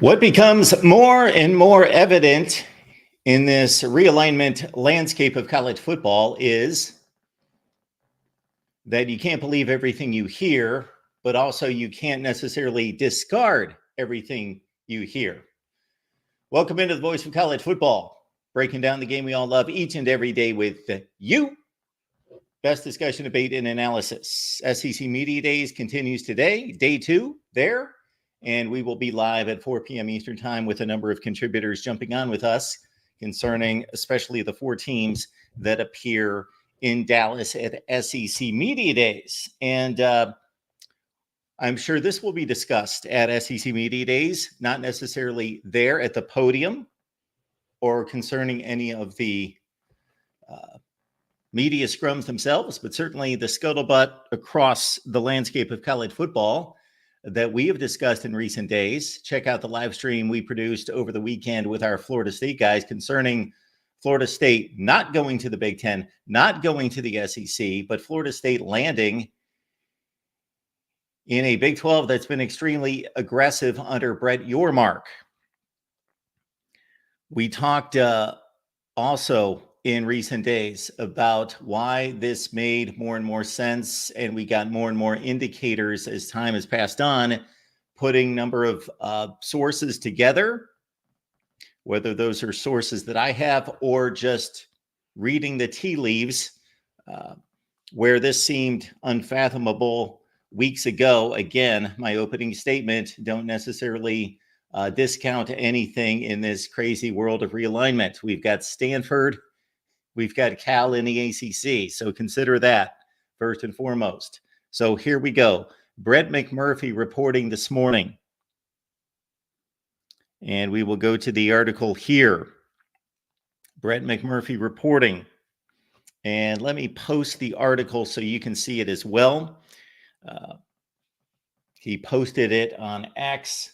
What becomes more and more evident in this realignment landscape of college football is that you can't believe everything you hear, but also you can't necessarily discard everything you hear. Welcome into the Voice of College Football, breaking down the game we all love each and every day with you. Best discussion, debate, and analysis. SEC Media Days continues today, day 2 there. And we will be live at 4 p.m. Eastern Time with a number of contributors jumping on with us concerning especially the 4 teams that appear in Dallas at SEC Media Days. And I'm sure this will be discussed at SEC Media Days, not necessarily there at the podium or concerning any of the media scrums themselves, but certainly the scuttlebutt across the landscape of college football that we have discussed in recent days. Check out the live stream we produced over the weekend with our Florida State guys concerning Florida State not going to the Big Ten, not going to the SEC, but Florida State landing in a Big 12 that's been extremely aggressive under Brett Yormark. We talked also in recent days about why this made more and more sense, and we got more and more indicators as time has passed on, putting number of sources together, whether those are sources that I have or just reading the tea leaves, where this seemed unfathomable weeks ago. Again, my opening statement, don't necessarily discount anything in this crazy world of realignment. We've got Stanford, we've got Cal in the ACC, so consider that first and foremost. So here we go. Brett McMurphy reporting this morning. And we will go to the article here. Brett McMurphy reporting. And let me post the article so you can see it as well. He posted it on X.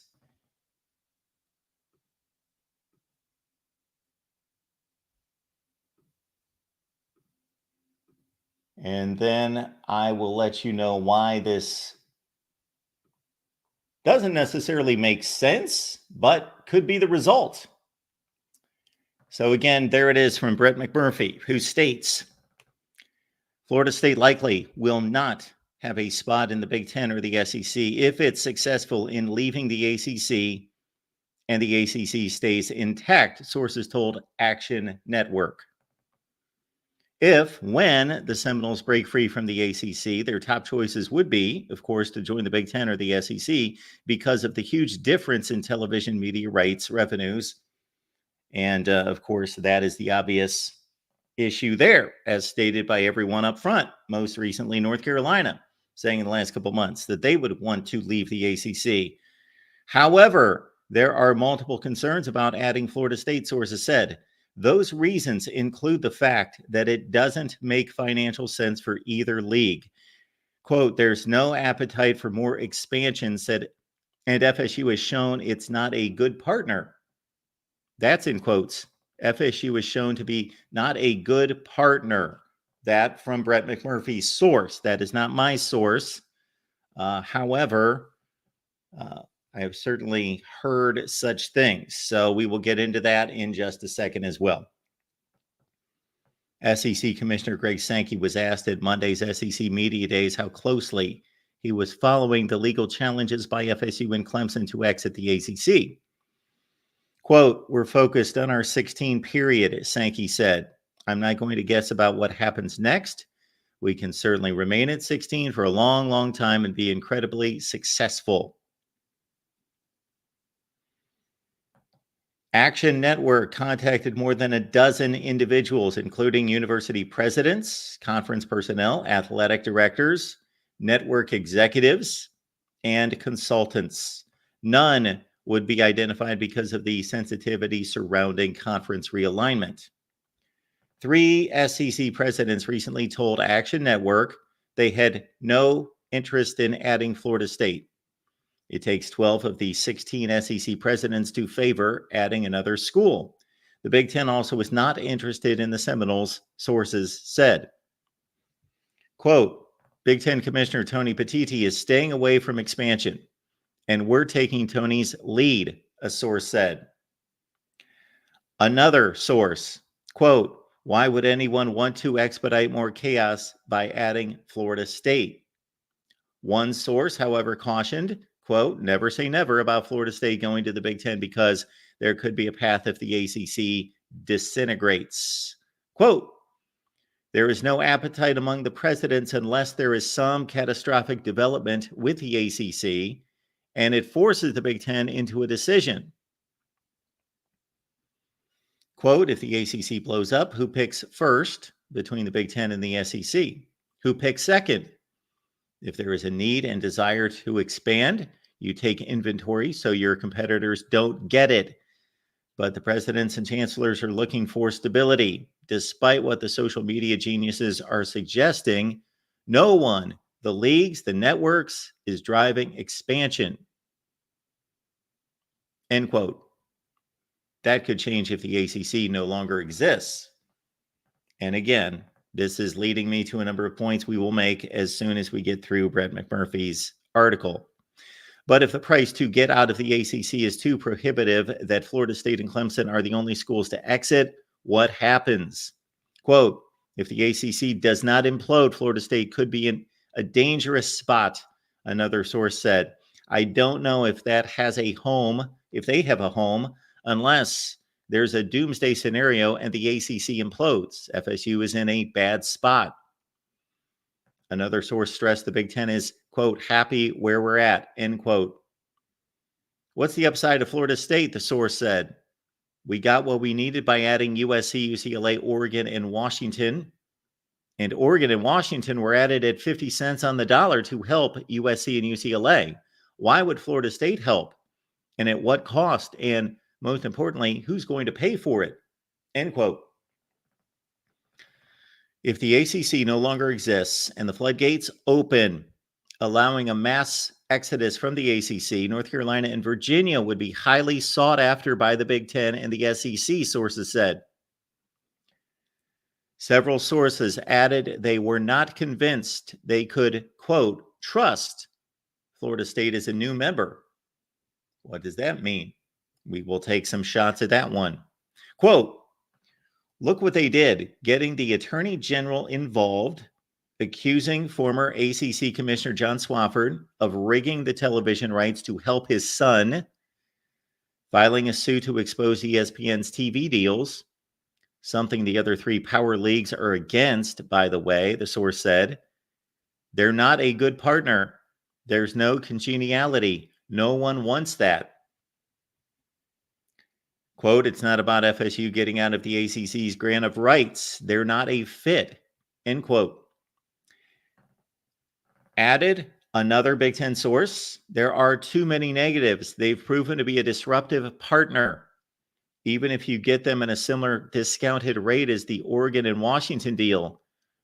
And then I will let you know why this doesn't necessarily make sense, but could be the result. So again, there it is from Brett McMurphy, who states, Florida State likely will not have a spot in the Big Ten or the SEC if it's successful in leaving the ACC and the ACC stays intact, sources told Action Network. When the Seminoles break free from the ACC, their top choices would be, of course, to join the Big Ten or the SEC because of the huge difference in television media rights revenues. And, of course, that is the obvious issue there, as stated by everyone up front, most recently North Carolina, saying in the last couple months that they would want to leave the ACC. However, there are multiple concerns about adding Florida State, sources said. Those reasons include the fact that it doesn't make financial sense for either league. Quote, there's no appetite for more expansion, said, and FSU has shown it's not a good partner. That's in quotes. FSU is shown to be not a good partner. That from Brett McMurphy's source. That is not my source. However, I have certainly heard such things. So we will get into that in just a second as well. SEC Commissioner Greg Sankey was asked at Monday's SEC Media Days how closely he was following the legal challenges by FSU and Clemson to exit the ACC. Quote, we're focused on our 16 period, Sankey said. I'm not going to guess about what happens next. We can certainly remain at 16 for a long, long time and be incredibly successful. Action Network contacted more than a dozen individuals, including university presidents, conference personnel, athletic directors, network executives, and consultants. None would be identified because of the sensitivity surrounding conference realignment. 3 SEC presidents recently told Action Network they had no interest in adding Florida State. It takes 12 of the 16 SEC presidents to favor adding another school. The Big Ten also was not interested in the Seminoles, sources said. Quote, Big Ten Commissioner Tony Petitti is staying away from expansion, and we're taking Tony's lead, a source said. Another source, quote, why would anyone want to expedite more chaos by adding Florida State? One source, however, cautioned, quote, never say never about Florida State going to the Big Ten because there could be a path if the ACC disintegrates. Quote, there is no appetite among the presidents unless there is some catastrophic development with the ACC, and it forces the Big Ten into a decision. Quote, if the ACC blows up, who picks first between the Big Ten and the SEC? Who picks second? If there is a need and desire to expand, you take inventory so your competitors don't get it. But the presidents and chancellors are looking for stability. Despite what the social media geniuses are suggesting, no one, the leagues, the networks, is driving expansion. End quote. That could change if the ACC no longer exists. And again, this is leading me to a number of points we will make as soon as we get through Brett McMurphy's article. But if the price to get out of the ACC is too prohibitive that Florida State and Clemson are the only schools to exit, what happens? Quote, if the ACC does not implode, Florida State could be in a dangerous spot, another source said. I don't know if that has a home, if they have a home, unless there's a doomsday scenario and the ACC implodes. FSU is in a bad spot. Another source stressed the Big Ten is, quote, happy where we're at, end quote. What's the upside of Florida State, the source said. We got what we needed by adding USC, UCLA, Oregon, and Washington. And Oregon and Washington were added at 50 cents on the dollar to help USC and UCLA. Why would Florida State help? And at what cost? And most importantly, who's going to pay for it? End quote. If the ACC no longer exists and the floodgates open, allowing a mass exodus from the ACC, North Carolina and Virginia would be highly sought after by the Big Ten and the SEC, sources said. Several sources added they were not convinced they could, quote, trust Florida State as a new member. What does that mean? We will take some shots at that one. Quote, look what they did, getting the Attorney General involved, accusing former ACC Commissioner John Swofford of rigging the television rights to help his son, filing a suit to expose ESPN's TV deals, something the other three power leagues are against, by the way, the source said. They're not a good partner. There's no congeniality. No one wants that. Quote, it's not about FSU getting out of the ACC's grant of rights. They're not a fit, end quote. Added another Big Ten source, there are too many negatives. They've proven to be a disruptive partner. Even if you get them in a similar discounted rate as the Oregon and Washington deal,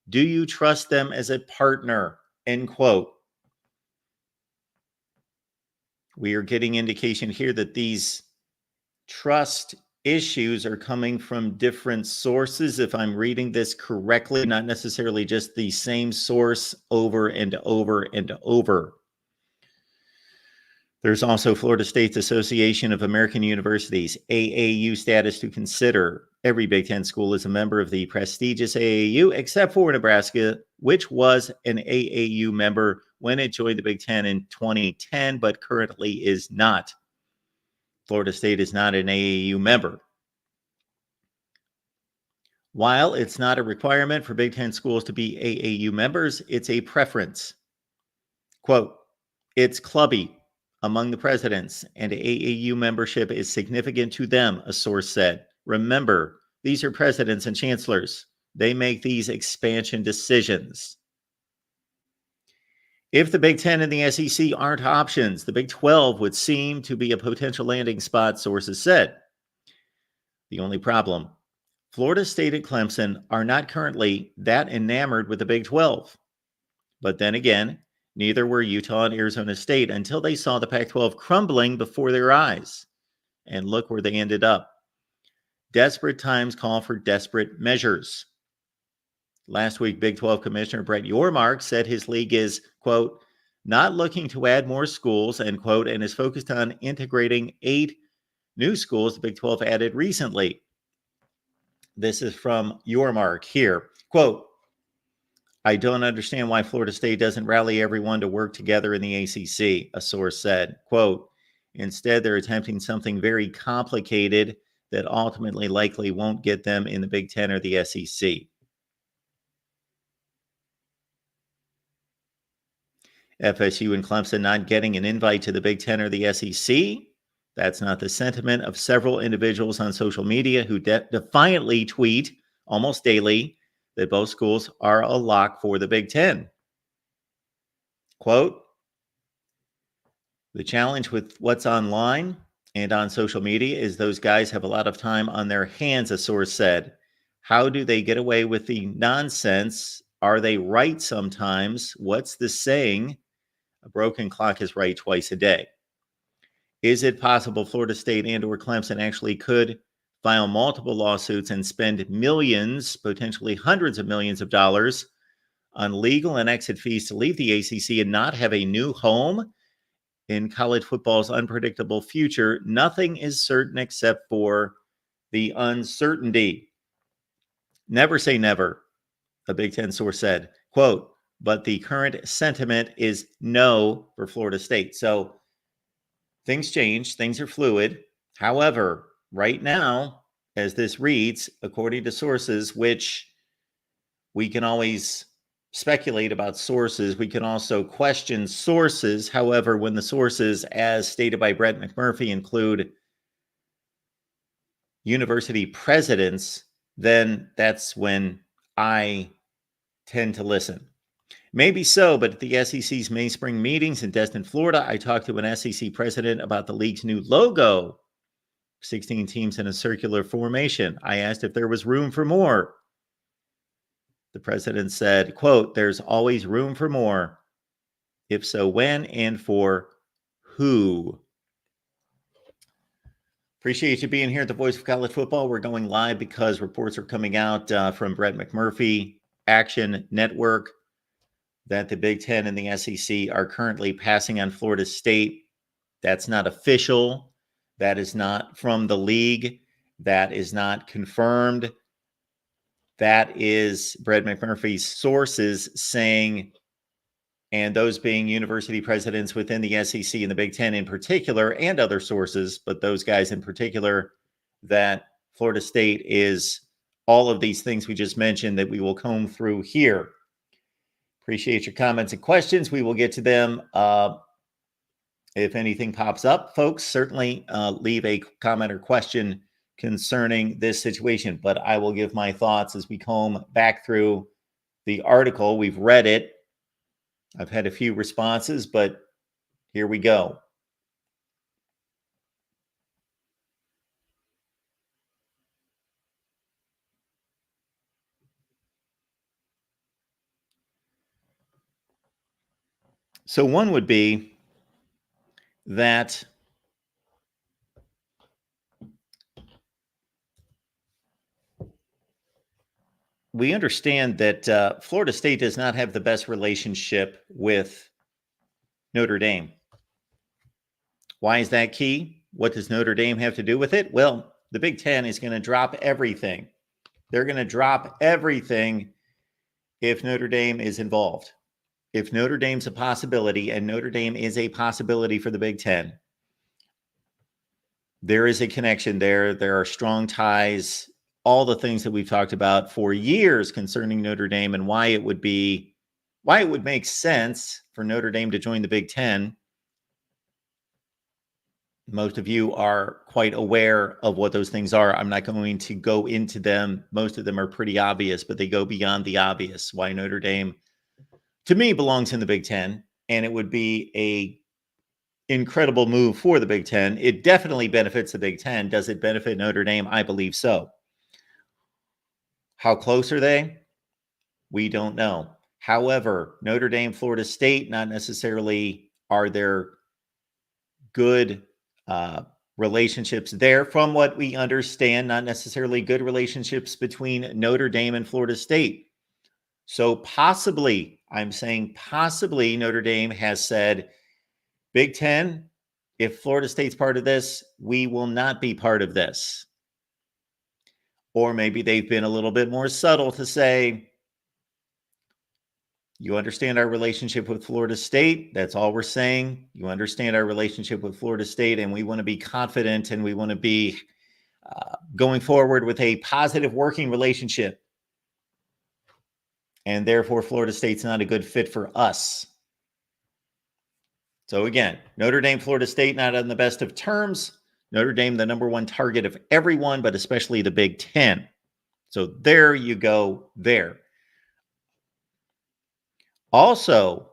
do you trust them as a partner, end quote. We are getting indication here that these trust issues are coming from different sources, if I'm reading this correctly, not necessarily just the same source over and over and over. There's also Florida State's Association of American Universities, AAU status to consider. Every Big Ten school is a member of the prestigious AAU, except for Nebraska, which was an AAU member when it joined the Big Ten in 2010, but currently is not. Florida State is not an AAU member. While it's not a requirement for Big Ten schools to be AAU members, it's a preference. Quote, it's clubby among the presidents, and AAU membership is significant to them, a source said. Remember, these are presidents and chancellors. They make these expansion decisions. If the Big Ten and the SEC aren't options, the Big 12 would seem to be a potential landing spot, sources said. The only problem, Florida State and Clemson are not currently that enamored with the Big 12. But then again, neither were Utah and Arizona State until they saw the Pac-12 crumbling before their eyes. And look where they ended up. Desperate times call for desperate measures. Last week, Big 12 Commissioner Brett Yormark said his league is, quote, not looking to add more schools, end quote, and is focused on integrating 8 new schools the Big 12 added recently. This is from your mark here. Quote, I don't understand why Florida State doesn't rally everyone to work together in the ACC, a source said. Quote, instead, they're attempting something very complicated that ultimately likely won't get them in the Big Ten or the SEC. FSU and Clemson not getting an invite to the Big Ten or the SEC. That's not the sentiment of several individuals on social media who defiantly tweet almost daily that both schools are a lock for the Big Ten. Quote, the challenge with what's online and on social media is those guys have a lot of time on their hands, a source said. How do they get away with the nonsense? Are they right sometimes? What's the saying? A broken clock is right twice a day. Is it possible Florida State and or Clemson actually could file multiple lawsuits and spend millions, potentially hundreds of millions of dollars on legal and exit fees to leave the ACC and not have a new home in college football's unpredictable future? Nothing is certain except for the uncertainty. Never say never, a Big Ten source said. Quote, but the current sentiment is no for Florida State. So things change, things are fluid. However, right now, as this reads, according to sources, which we can always speculate about sources, we can also question sources. However, when the sources, as stated by Brett McMurphy, include university presidents, then that's when I tend to listen. Maybe so, but at the SEC's May spring meetings in Destin, Florida, I talked to an SEC president about the league's new logo, 16 teams in a circular formation. I asked if there was room for more. The president said, quote, there's always room for more. If so, when and for who? Appreciate you being here at the Voice of College Football. We're going live because reports are coming out from Brett McMurphy, Action Network, that the Big Ten and the SEC are currently passing on Florida State. That's not official. That is not from the league. That is not confirmed. That is Brett McMurphy's sources saying, and those being university presidents within the SEC and the Big Ten in particular, and other sources, but those guys in particular, that Florida State is all of these things we just mentioned that we will comb through here. Appreciate your comments and questions. We will get to them. If anything pops up, folks, certainly leave a comment or question concerning this situation. But I will give my thoughts as we comb back through the article. We've read it. I've had a few responses, but here we go. So one would be that we understand that Florida State does not have the best relationship with Notre Dame. Why is that key? What does Notre Dame have to do with it? Well, the Big Ten is going to drop everything. They're going to drop everything if Notre Dame is involved. If Notre Dame's a possibility, and Notre Dame is a possibility for the Big Ten, there is a connection there. There are strong ties, all the things that we've talked about for years concerning Notre Dame and why it would make sense for Notre Dame to join the Big Ten. Most of you are quite aware of what those things are. I'm not going to go into them. Most of them are pretty obvious, but they go beyond the obvious. Why Notre Dame, to me, belongs in the Big Ten, and it would be a incredible move for the Big Ten. It definitely benefits the Big Ten. Does it benefit Notre Dame? I believe so. How close are they? We don't know. However, Notre Dame, Florida State, not necessarily are there good relationships there from what we understand, not necessarily good relationships between Notre Dame and Florida State. So possibly, I'm saying possibly Notre Dame has said, Big Ten, If Florida State's part of this, we will not be part of this. Or maybe they've been a little bit more subtle to say, you understand our relationship with Florida State. That's all we're saying. You understand our relationship with Florida State, and we want to be confident and we want to be going forward with a positive working relationship. And therefore, Florida State's not a good fit for us. So again, Notre Dame, Florida State, not on the best of terms. Notre Dame, the number one target of everyone, but especially the Big Ten. So there you go there. Also,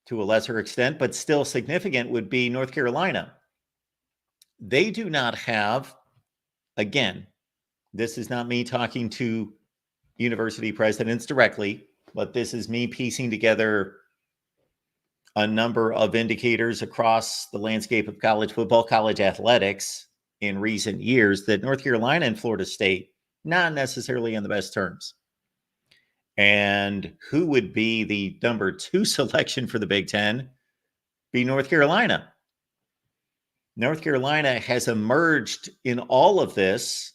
to a lesser extent, but still significant, would be North Carolina. They do not have, again, this is not me talking to university presidents directly, but this is me piecing together a number of indicators across the landscape of college football, college athletics in recent years, that North Carolina and Florida State, not necessarily on the best terms. And who would be the number 2 selection for the Big Ten? Be North Carolina. North Carolina has emerged in all of this.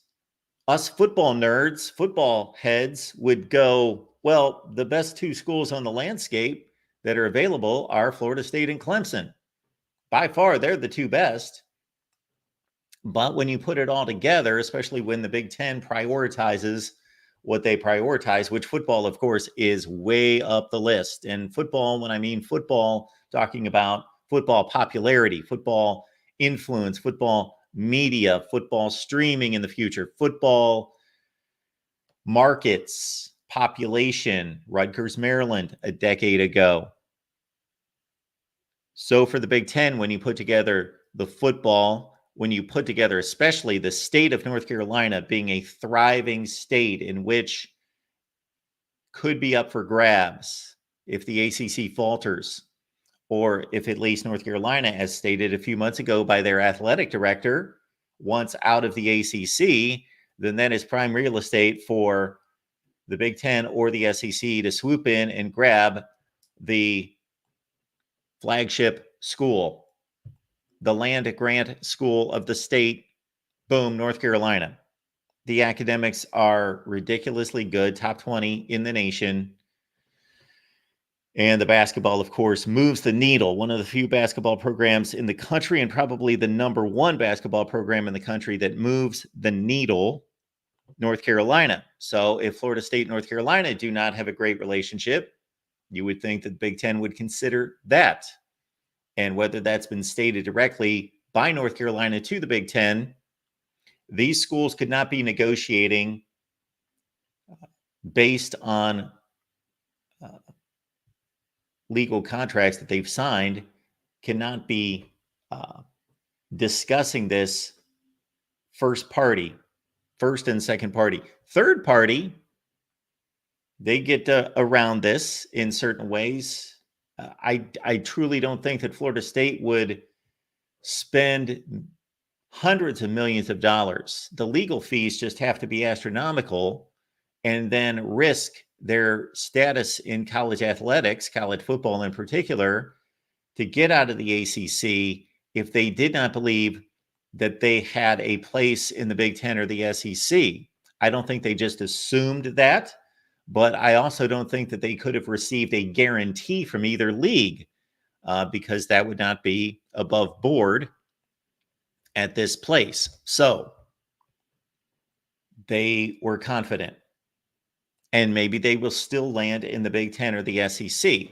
Us football nerds, football heads would go, well, the best 2 schools on the landscape that are available are Florida State and Clemson. By far, they're the 2 best. But when you put it all together, especially when the Big Ten prioritizes what they prioritize, which football, of course, is way up the list. And football, when I mean football, talking about football popularity, football influence, football media, football streaming in the future, football markets, population, Rutgers, Maryland, a decade ago. So for the Big Ten, when you put together the football, when you put together especially the state of North Carolina being a thriving state in which could be up for grabs if the ACC falters, or if at least North Carolina, as stated a few months ago by their athletic director, wants out of the ACC, then that is prime real estate for the Big Ten or the SEC to swoop in and grab the flagship school, the land grant school of the state. Boom, North Carolina. The academics are ridiculously good, top 20 in the nation. And the basketball, of course, moves the needle. One of the few basketball programs in the country, and probably the number 1 basketball program in the country that moves the needle, North Carolina. So if Florida State and North Carolina do not have a great relationship, you would think that the Big Ten would consider that. And whether that's been stated directly by North Carolina to the Big Ten, these schools could not be negotiating based on legal contracts that they've signed, cannot be discussing this first and second party. Third party, they get around this in certain ways. I truly don't think that Florida State would spend hundreds of millions of dollars. The legal fees just have to be astronomical, and then risk their status in college athletics, college football in particular, to get out of the ACC if they did not believe that they had a place in the Big Ten or the SEC. I don't think they just assumed that, but I also don't think that they could have received a guarantee from either league because that would not be above board at this place. So they were confident. And maybe they will still land in the Big Ten or the SEC.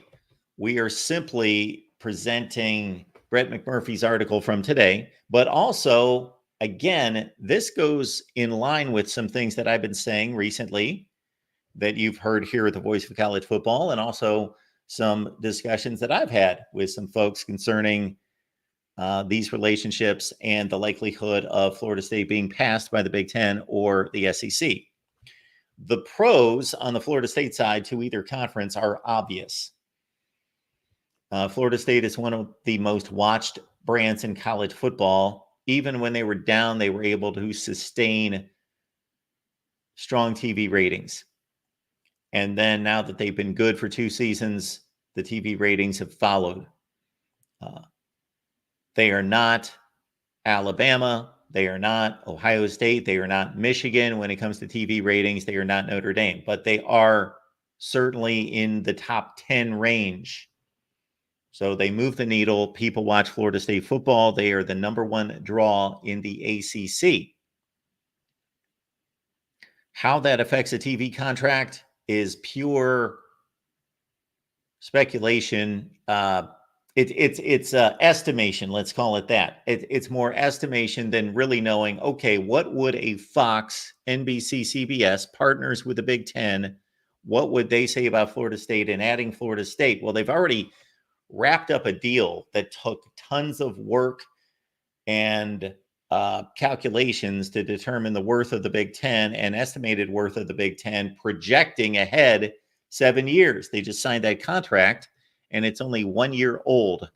We are simply presenting Brett McMurphy's article from today, but also, again, this goes in line with some things that I've been saying recently that you've heard here at the Voice of College Football, and also some discussions that I've had with some folks concerning these relationships and the likelihood of Florida State being passed by the Big Ten or the SEC. The pros on the Florida State side to either conference are obvious. Florida State is one of the most watched brands in college football. Even when they were down, they were able to sustain strong TV ratings. And then now that they've been good for 2 seasons, the TV ratings have followed. They are not Alabama. They are not Ohio State. They are not Michigan when it comes to TV ratings. They are not Notre Dame, but they are certainly in the top 10 range. So they move the needle. People watch Florida State football. They are the number one draw in the ACC. How that affects a TV contract is pure speculation. It's estimation. Let's call it that. It's more estimation than really knowing. Okay, what would a Fox, NBC, CBS partners with the Big Ten? What would they say about Florida State and adding Florida State? Well, they've already wrapped up a deal that took tons of work and calculations to determine the worth of the Big Ten and estimated worth of the Big Ten, projecting ahead 7 years. They just signed that contract, and it's only 1 year old.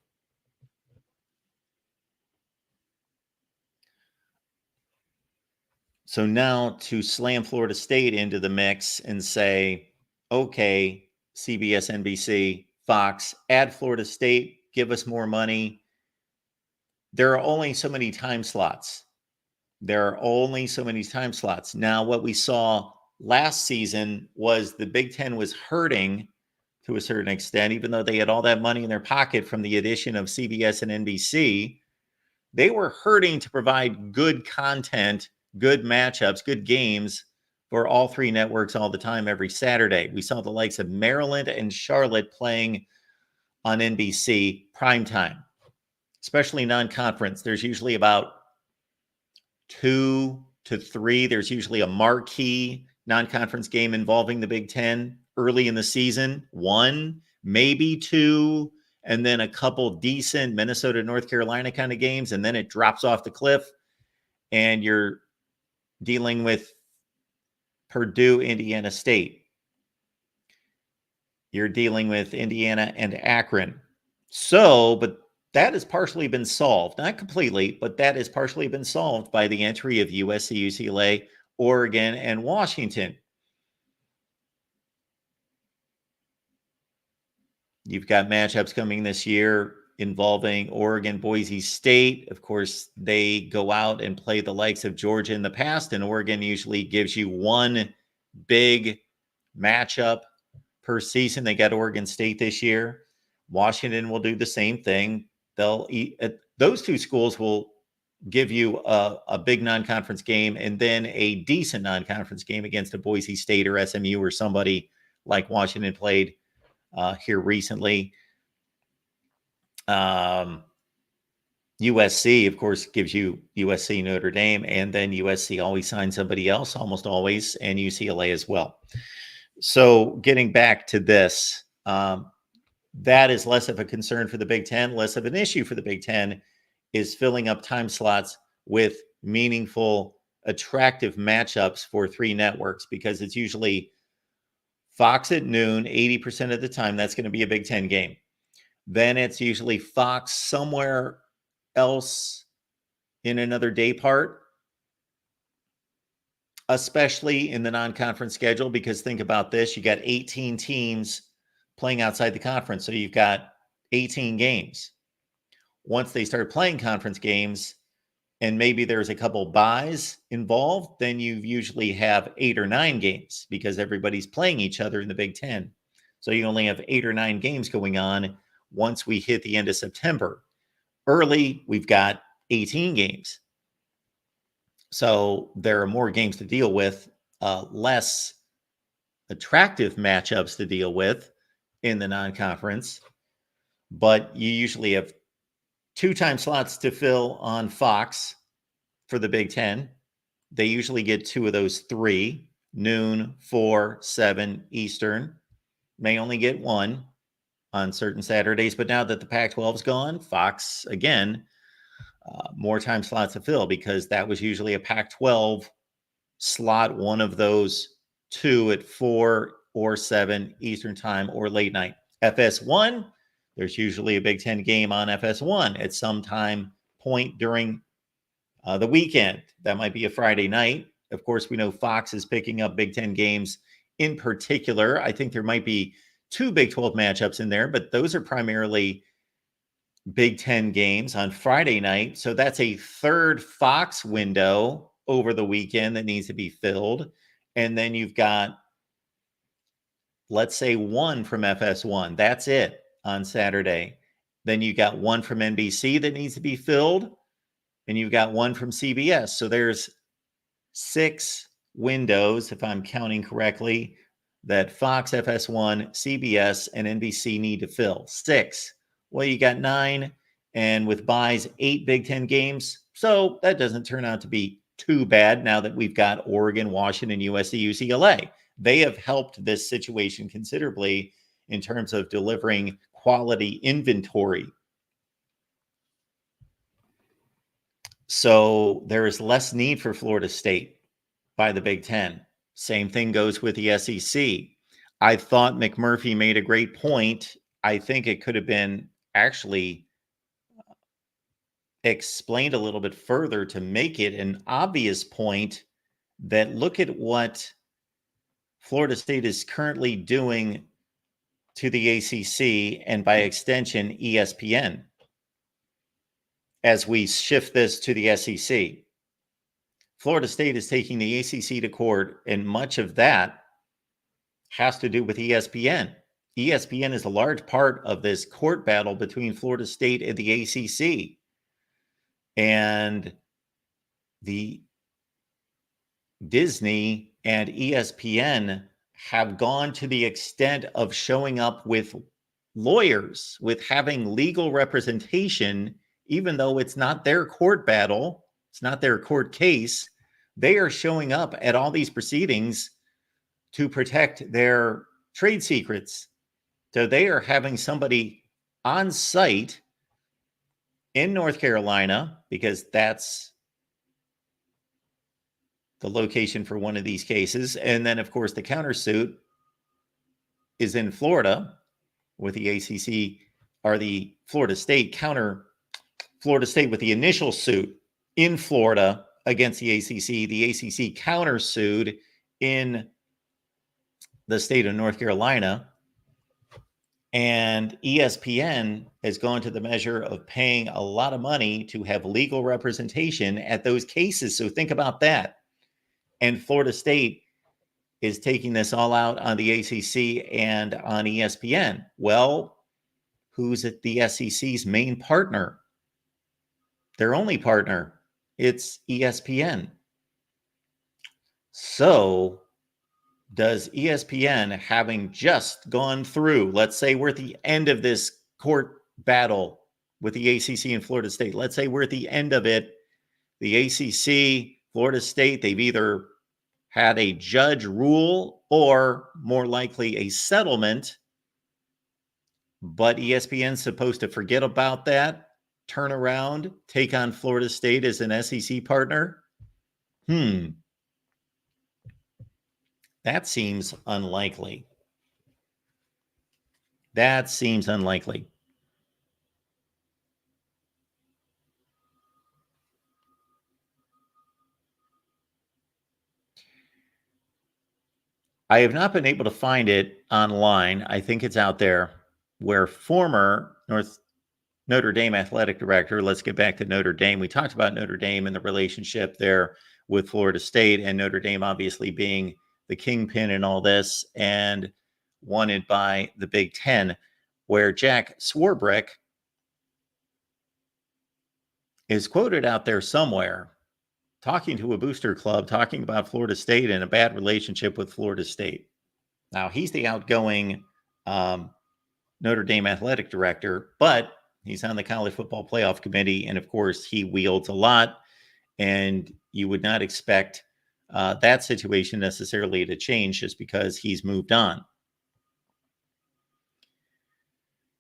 So now to slam Florida State into the mix and say, okay, CBS, NBC, Fox, add Florida State, give us more money. There are only so many time slots. Now, what we saw last season was the Big Ten was hurting to a certain extent, even though they had all that money in their pocket from the addition of CBS and NBC. They were hurting to provide good content, good matchups, good games for all three networks all the time, every Saturday. We saw the likes of Maryland and Charlotte playing on NBC primetime, especially non-conference. There's usually about 2 to 3. There's usually a marquee non-conference game involving the Big Ten early in the season, 1, maybe 2, and then a couple decent Minnesota, North Carolina kind of games, and then it drops off the cliff, and you're dealing with Purdue, Indiana State. You're dealing with Indiana and Akron. So, but that has partially been solved, not completely, but that has partially been solved by the entry of USC, UCLA, Oregon, and Washington. You've got matchups coming this year involving Oregon, Boise State. Of course, they go out and play the likes of Georgia in the past, and Oregon usually gives you one big matchup per season. They got Oregon State this year. Washington will do the same thing. Those two schools will give you a big non-conference game and then a decent non-conference game against a Boise State or SMU or somebody like Washington played here recently. USC, of course, gives you USC, Notre Dame, and then USC always signs somebody else, almost always, and UCLA as well. So getting back to this, that is less of a concern for the Big Ten, less of an issue for the Big Ten is filling up time slots with meaningful, attractive matchups for three networks, because it's usually Fox at noon, 80% of the time. That's going to be a Big Ten game. Then it's usually Fox somewhere else in another day part, especially in the non-conference schedule, because think about this, you got 18 teams playing outside the conference. So you've got 18 games. Once they start playing conference games and maybe there's a couple buys involved, then you usually have 8 or 9 games because everybody's playing each other in the Big Ten. So you only have 8 or 9 games going on once we hit the end of September. Early, we've got 18 games. So there are more games to deal with, less attractive matchups to deal with in the non-conference, but you usually have 2 time slots to fill on Fox for the Big Ten. They usually get 2 of those 3, noon, 4, 7 Eastern. May only get 1 on certain Saturdays, but now that the Pac-12 is gone, Fox, again, more time slots to fill, because that was usually a Pac-12 slot, one of those 2 at 4 or 7 Eastern time or late night. FS1, there's usually a Big Ten game on FS1 at some time point during the weekend. That might be a Friday night. Of course, we know Fox is picking up Big Ten games in particular. I think there might be 2 Big 12 matchups in there, but those are primarily Big Ten games on Friday night. So that's a third Fox window over the weekend that needs to be filled. And then you've got, let's say, one from FS1. That's it on Saturday. Then you got one from NBC that needs to be filled. And you've got one from CBS. So there's 6 windows, if I'm counting correctly, that Fox, FS1, CBS, and NBC need to fill. 6. Well, you got 9, and with buys, 8 Big Ten games. So that doesn't turn out to be too bad now that we've got Oregon, Washington, USC, UCLA. They have helped this situation considerably in terms of delivering quality inventory. So there is less need for Florida State by the Big Ten. Same thing goes with the SEC. I thought McMurphy made a great point. I think it could have been actually explained a little bit further to make it an obvious point that look at what Florida State is currently doing to the ACC and by extension ESPN as we shift this to the SEC. Florida State is taking the ACC to court, and much of that has to do with ESPN. ESPN is a large part of this court battle between Florida State and the ACC. And the Disney and ESPN have gone to the extent of showing up with lawyers, with having legal representation, even though it's not their court battle, it's not their court case. They are showing up at all these proceedings to protect their trade secrets. So they are having somebody on site in North Carolina, because that's the location for one of these cases. And then, of course, the countersuit is in Florida with the ACC, or the Florida State with the initial suit in Florida against the ACC. The ACC countersued in the state of North Carolina. And ESPN has gone to the measure of paying a lot of money to have legal representation at those cases. So think about that. And Florida State is taking this all out on the ACC and on ESPN. Well, who's at the SEC's main partner? Their only partner. It's ESPN. So does ESPN, having just gone through, let's say we're at the end of this court battle with the ACC and Florida State. Let's say we're at the end of it. The ACC, Florida State, they've either had a judge rule or more likely a settlement, but ESPN's supposed to forget about that, turn around, take on Florida State as an SEC partner. That seems unlikely. That seems unlikely. I have not been able to find it online. I think it's out there, where former Notre Dame athletic director, let's get back to Notre Dame. We talked about Notre Dame and the relationship there with Florida State, and Notre Dame obviously being the kingpin in all this and wanted by the Big Ten, where Jack Swarbrick is quoted out there somewhere talking to a booster club, talking about Florida State and a bad relationship with Florida State. Now, he's the outgoing Notre Dame athletic director, but he's on the college football playoff committee. And of course, he wields a lot. And you would not expect that situation necessarily to change just because he's moved on.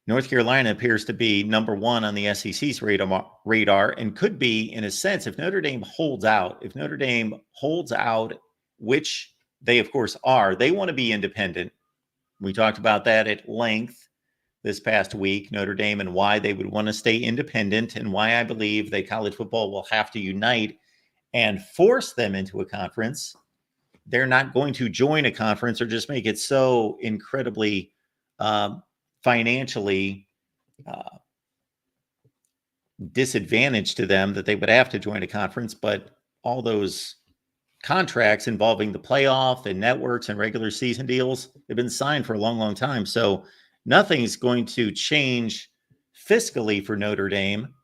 North Carolina appears to be number one on the SEC's radar, and could be, in a sense, if Notre Dame holds out, which they, of course, are. They want to be independent. We talked about that at length this past week, Notre Dame, and why they would want to stay independent, and why I believe that college football will have to unite and force them into a conference. They're not going to join a conference or just make it so incredibly financially disadvantage to them that they would have to join a conference, but all those contracts involving the playoff and networks and regular season deals have been signed for a long, long time. So nothing's going to change fiscally for Notre Dame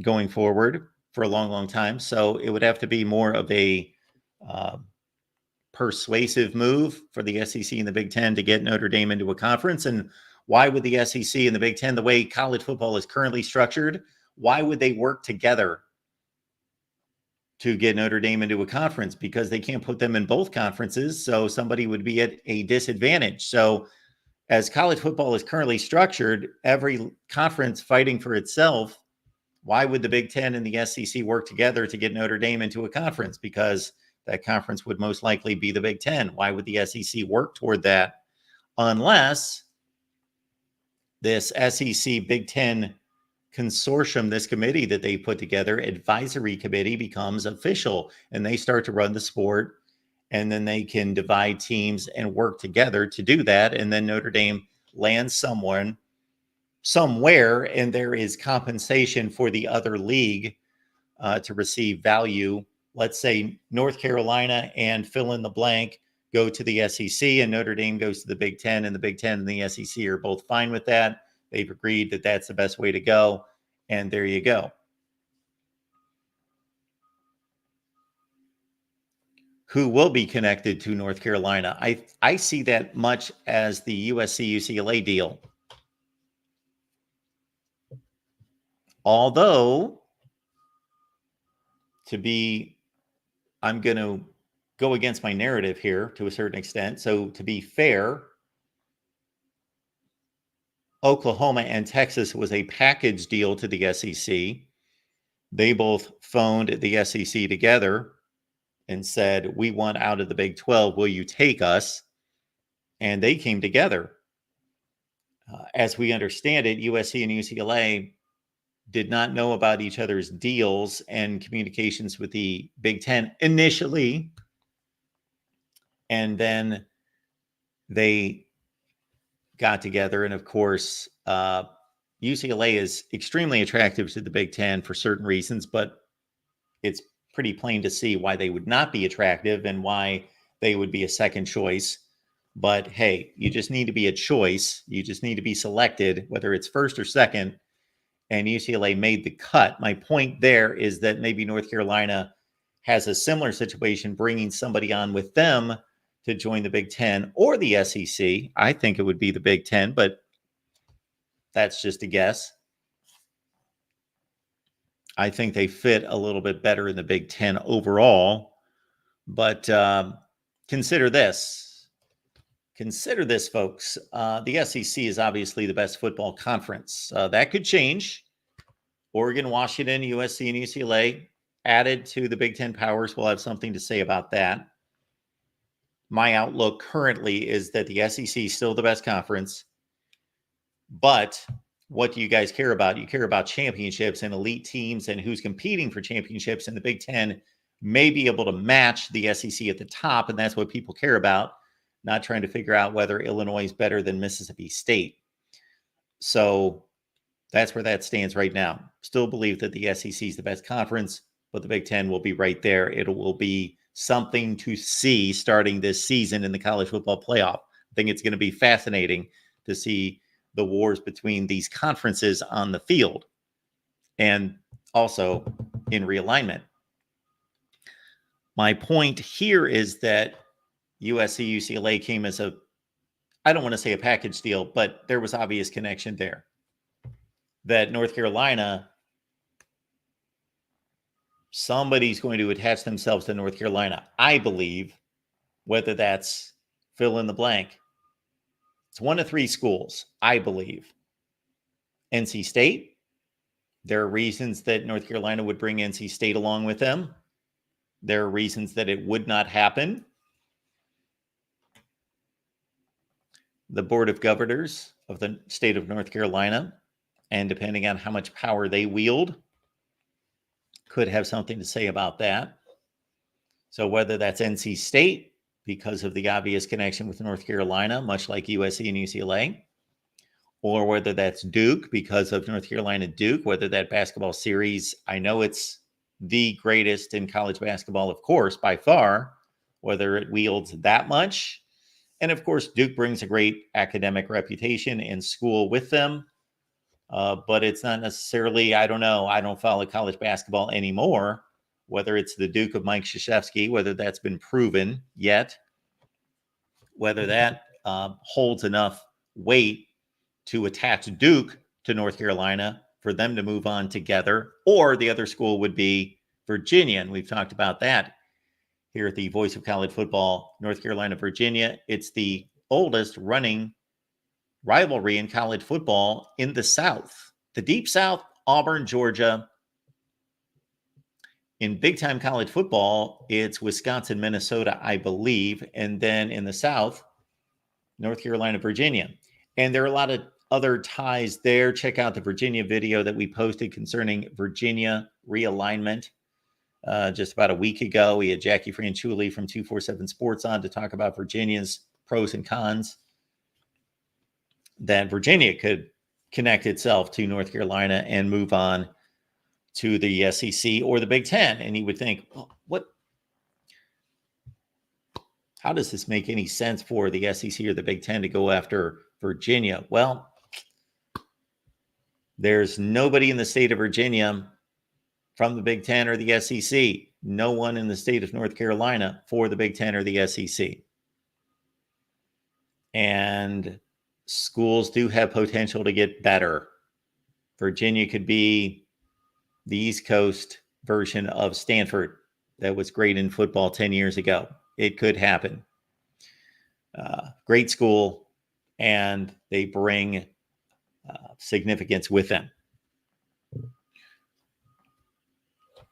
going forward for a long, long time. So it would have to be more of a uh, persuasive move for the SEC and the Big Ten to get Notre Dame into a conference. And why would the SEC and the Big Ten, the way college football is currently structured, why would they work together to get Notre Dame into a conference? Because they can't put them in both conferences. So somebody would be at a disadvantage. So as college football is currently structured, every conference fighting for itself, why would the Big Ten and the SEC work together to get Notre Dame into a conference? Because that conference would most likely be the Big Ten. Why would the SEC work toward that unless this SEC Big Ten consortium, this committee that they put together, advisory committee, becomes official and they start to run the sport, and then they can divide teams and work together to do that. And then Notre Dame lands somewhere, and there is compensation for the other league to receive value. Let's say North Carolina and fill in the blank go to the SEC and Notre Dame goes to the Big Ten, and the Big Ten and the SEC are both fine with that. They've agreed that that's the best way to go. And there you go. Who will be connected to North Carolina? I see that much as the USC UCLA deal. Although, I'm going to go against my narrative here to a certain extent. So to be fair, Oklahoma and Texas was a package deal to the SEC. They both phoned the SEC together and said, we want out of the Big 12. Will you take us? And they came together. As we understand it, USC and UCLA did not know about each other's deals and communications with the Big Ten initially. And then they got together. And of course, UCLA is extremely attractive to the Big Ten for certain reasons, but it's pretty plain to see why they would not be attractive and why they would be a second choice. But hey, you just need to be a choice. You just need to be selected, whether it's first or second. And UCLA made the cut. My point there is that maybe North Carolina has a similar situation, bringing somebody on with them to join the Big Ten or the SEC. I think it would be the Big Ten, but that's just a guess. I think they fit a little bit better in the Big Ten overall. But consider this. Consider this, folks. The SEC is obviously the best football conference. That could change. Oregon, Washington, USC, and UCLA added to the Big Ten powers. We'll have something to say about that. My outlook currently is that the SEC is still the best conference. But what do you guys care about? You care about championships and elite teams and who's competing for championships. And the Big Ten may be able to match the SEC at the top. And that's what people care about, not trying to figure out whether Illinois is better than Mississippi State. So that's where that stands right now. Still believe that the SEC is the best conference, but the Big Ten will be right there. It will be something to see starting this season in the college football playoff. I think it's going to be fascinating to see the wars between these conferences on the field and also in realignment. My point here is that USC UCLA came as I don't want to say a package deal, but there was obvious connection there. That North Carolina, somebody's going to attach themselves to North Carolina, I believe, whether that's fill in the blank. It's one of three schools, I believe. NC State. There are reasons that North Carolina would bring NC State along with them. There are reasons that it would not happen. The Board of Governors of the state of North Carolina, and depending on how much power they wield, could have something to say about that. So whether that's NC State, because of the obvious connection with North Carolina, much like USC and UCLA, or whether that's Duke because of North Carolina Duke, whether that basketball series, I know it's the greatest in college basketball, of course, by far, whether it wields that much. And of course, Duke brings a great academic reputation and school with them. But it's not necessarily, I don't know, I don't follow college basketball anymore, whether it's the Duke of Mike Krzyzewski, whether that's been proven yet, whether that holds enough weight to attach Duke to North Carolina for them to move on together, or the other school would be Virginia. And we've talked about that here at the Voice of College Football, North Carolina, Virginia. It's the oldest running rivalry in college football in the South. The Deep South, Auburn, Georgia. In big-time college football, it's Wisconsin, Minnesota, I believe. And then in the South, North Carolina, Virginia. And there are a lot of other ties there. Check out the Virginia video that we posted concerning Virginia realignment just about a week ago. We had Jackie Franchuli from 247 Sports on to talk about Virginia's pros and cons, that Virginia could connect itself to North Carolina and move on to the SEC or the Big Ten. And you would think, well, how does this make any sense for the SEC or the Big Ten to go after Virginia? Well, there's nobody in the state of Virginia from the Big Ten or the SEC. No one in the state of North Carolina for the Big Ten or the SEC. And schools do have potential to get better. Virginia could be the East Coast version of Stanford that was great in football 10 years ago. It could happen. Great school, and they bring significance with them.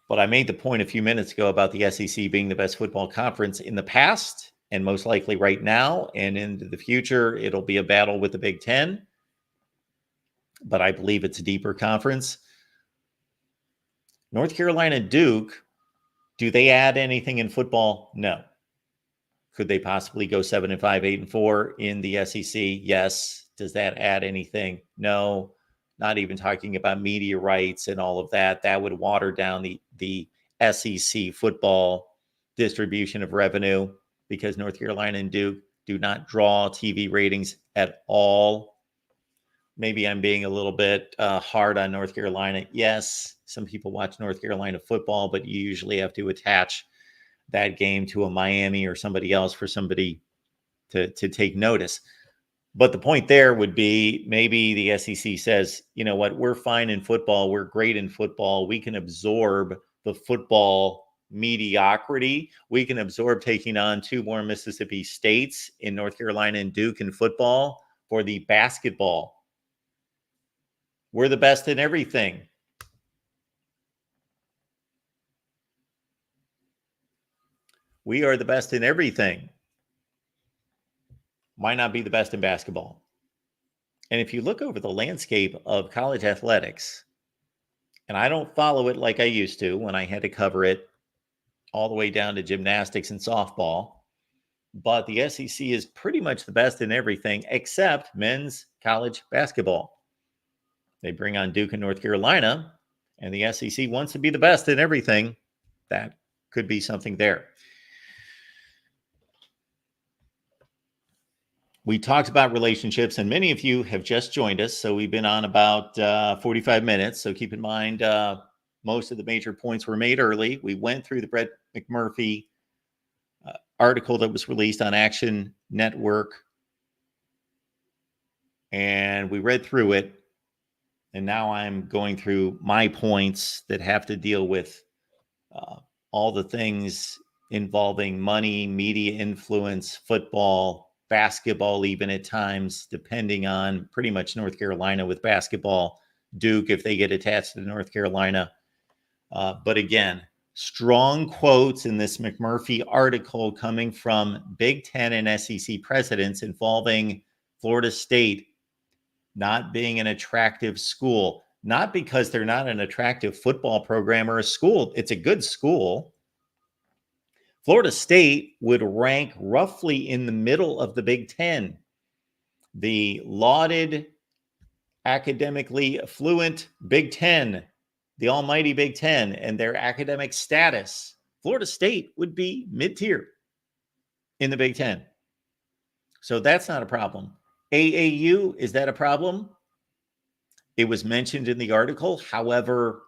But I made the point a few minutes ago about the SEC being the best football conference in the past, and most likely right now, and into the future, it'll be a battle with the Big Ten. But I believe it's a deeper conference. North Carolina, Duke, do they add anything in football? No. Could they possibly go 7-5, 8-4 in the SEC? Yes. Does that add anything? No. Not even talking about media rights and all of that. That would water down the SEC football distribution of revenue, because North Carolina and Duke do not draw TV ratings at all. Maybe I'm being a little bit hard on North Carolina. Yes, some people watch North Carolina football, but you usually have to attach that game to a Miami or somebody else for somebody to take notice. But the point there would be, maybe the SEC says, you know what, we're fine in football. We're great in football. We can absorb the football mediocrity. We can absorb taking on two more Mississippi States in North Carolina and Duke in football for the basketball. We're the best in everything. We are the best in everything. Might not be the best in basketball. And if you look over the landscape of college athletics, and I don't follow it like I used to when I had to cover it all the way down to gymnastics and softball, but the SEC is pretty much the best in everything except men's college basketball. They bring on Duke and North Carolina, and the SEC wants to be the best in everything. That could be something there. We talked about relationships, and many of you have just joined us. So we've been on about 45 minutes. So keep in mind, most of the major points were made early. We went through the Brett McMurphy article that was released on Action Network, and we read through it. And now I'm going through my points that have to deal with all the things involving money, media influence, football, basketball, even at times, depending on pretty much North Carolina with basketball, Duke, if they get attached to North Carolina. But again, strong quotes in this McMurphy article coming from Big Ten and SEC presidents involving Florida State not being an attractive school, not because they're not an attractive football program or a school. It's a good school. Florida State would rank roughly in the middle of the Big Ten. The lauded academically fluent Big Ten, the almighty Big Ten, and their academic status, Florida State would be mid-tier in the Big Ten. So that's not a problem. AAU, is that a problem? It was mentioned in the article. However,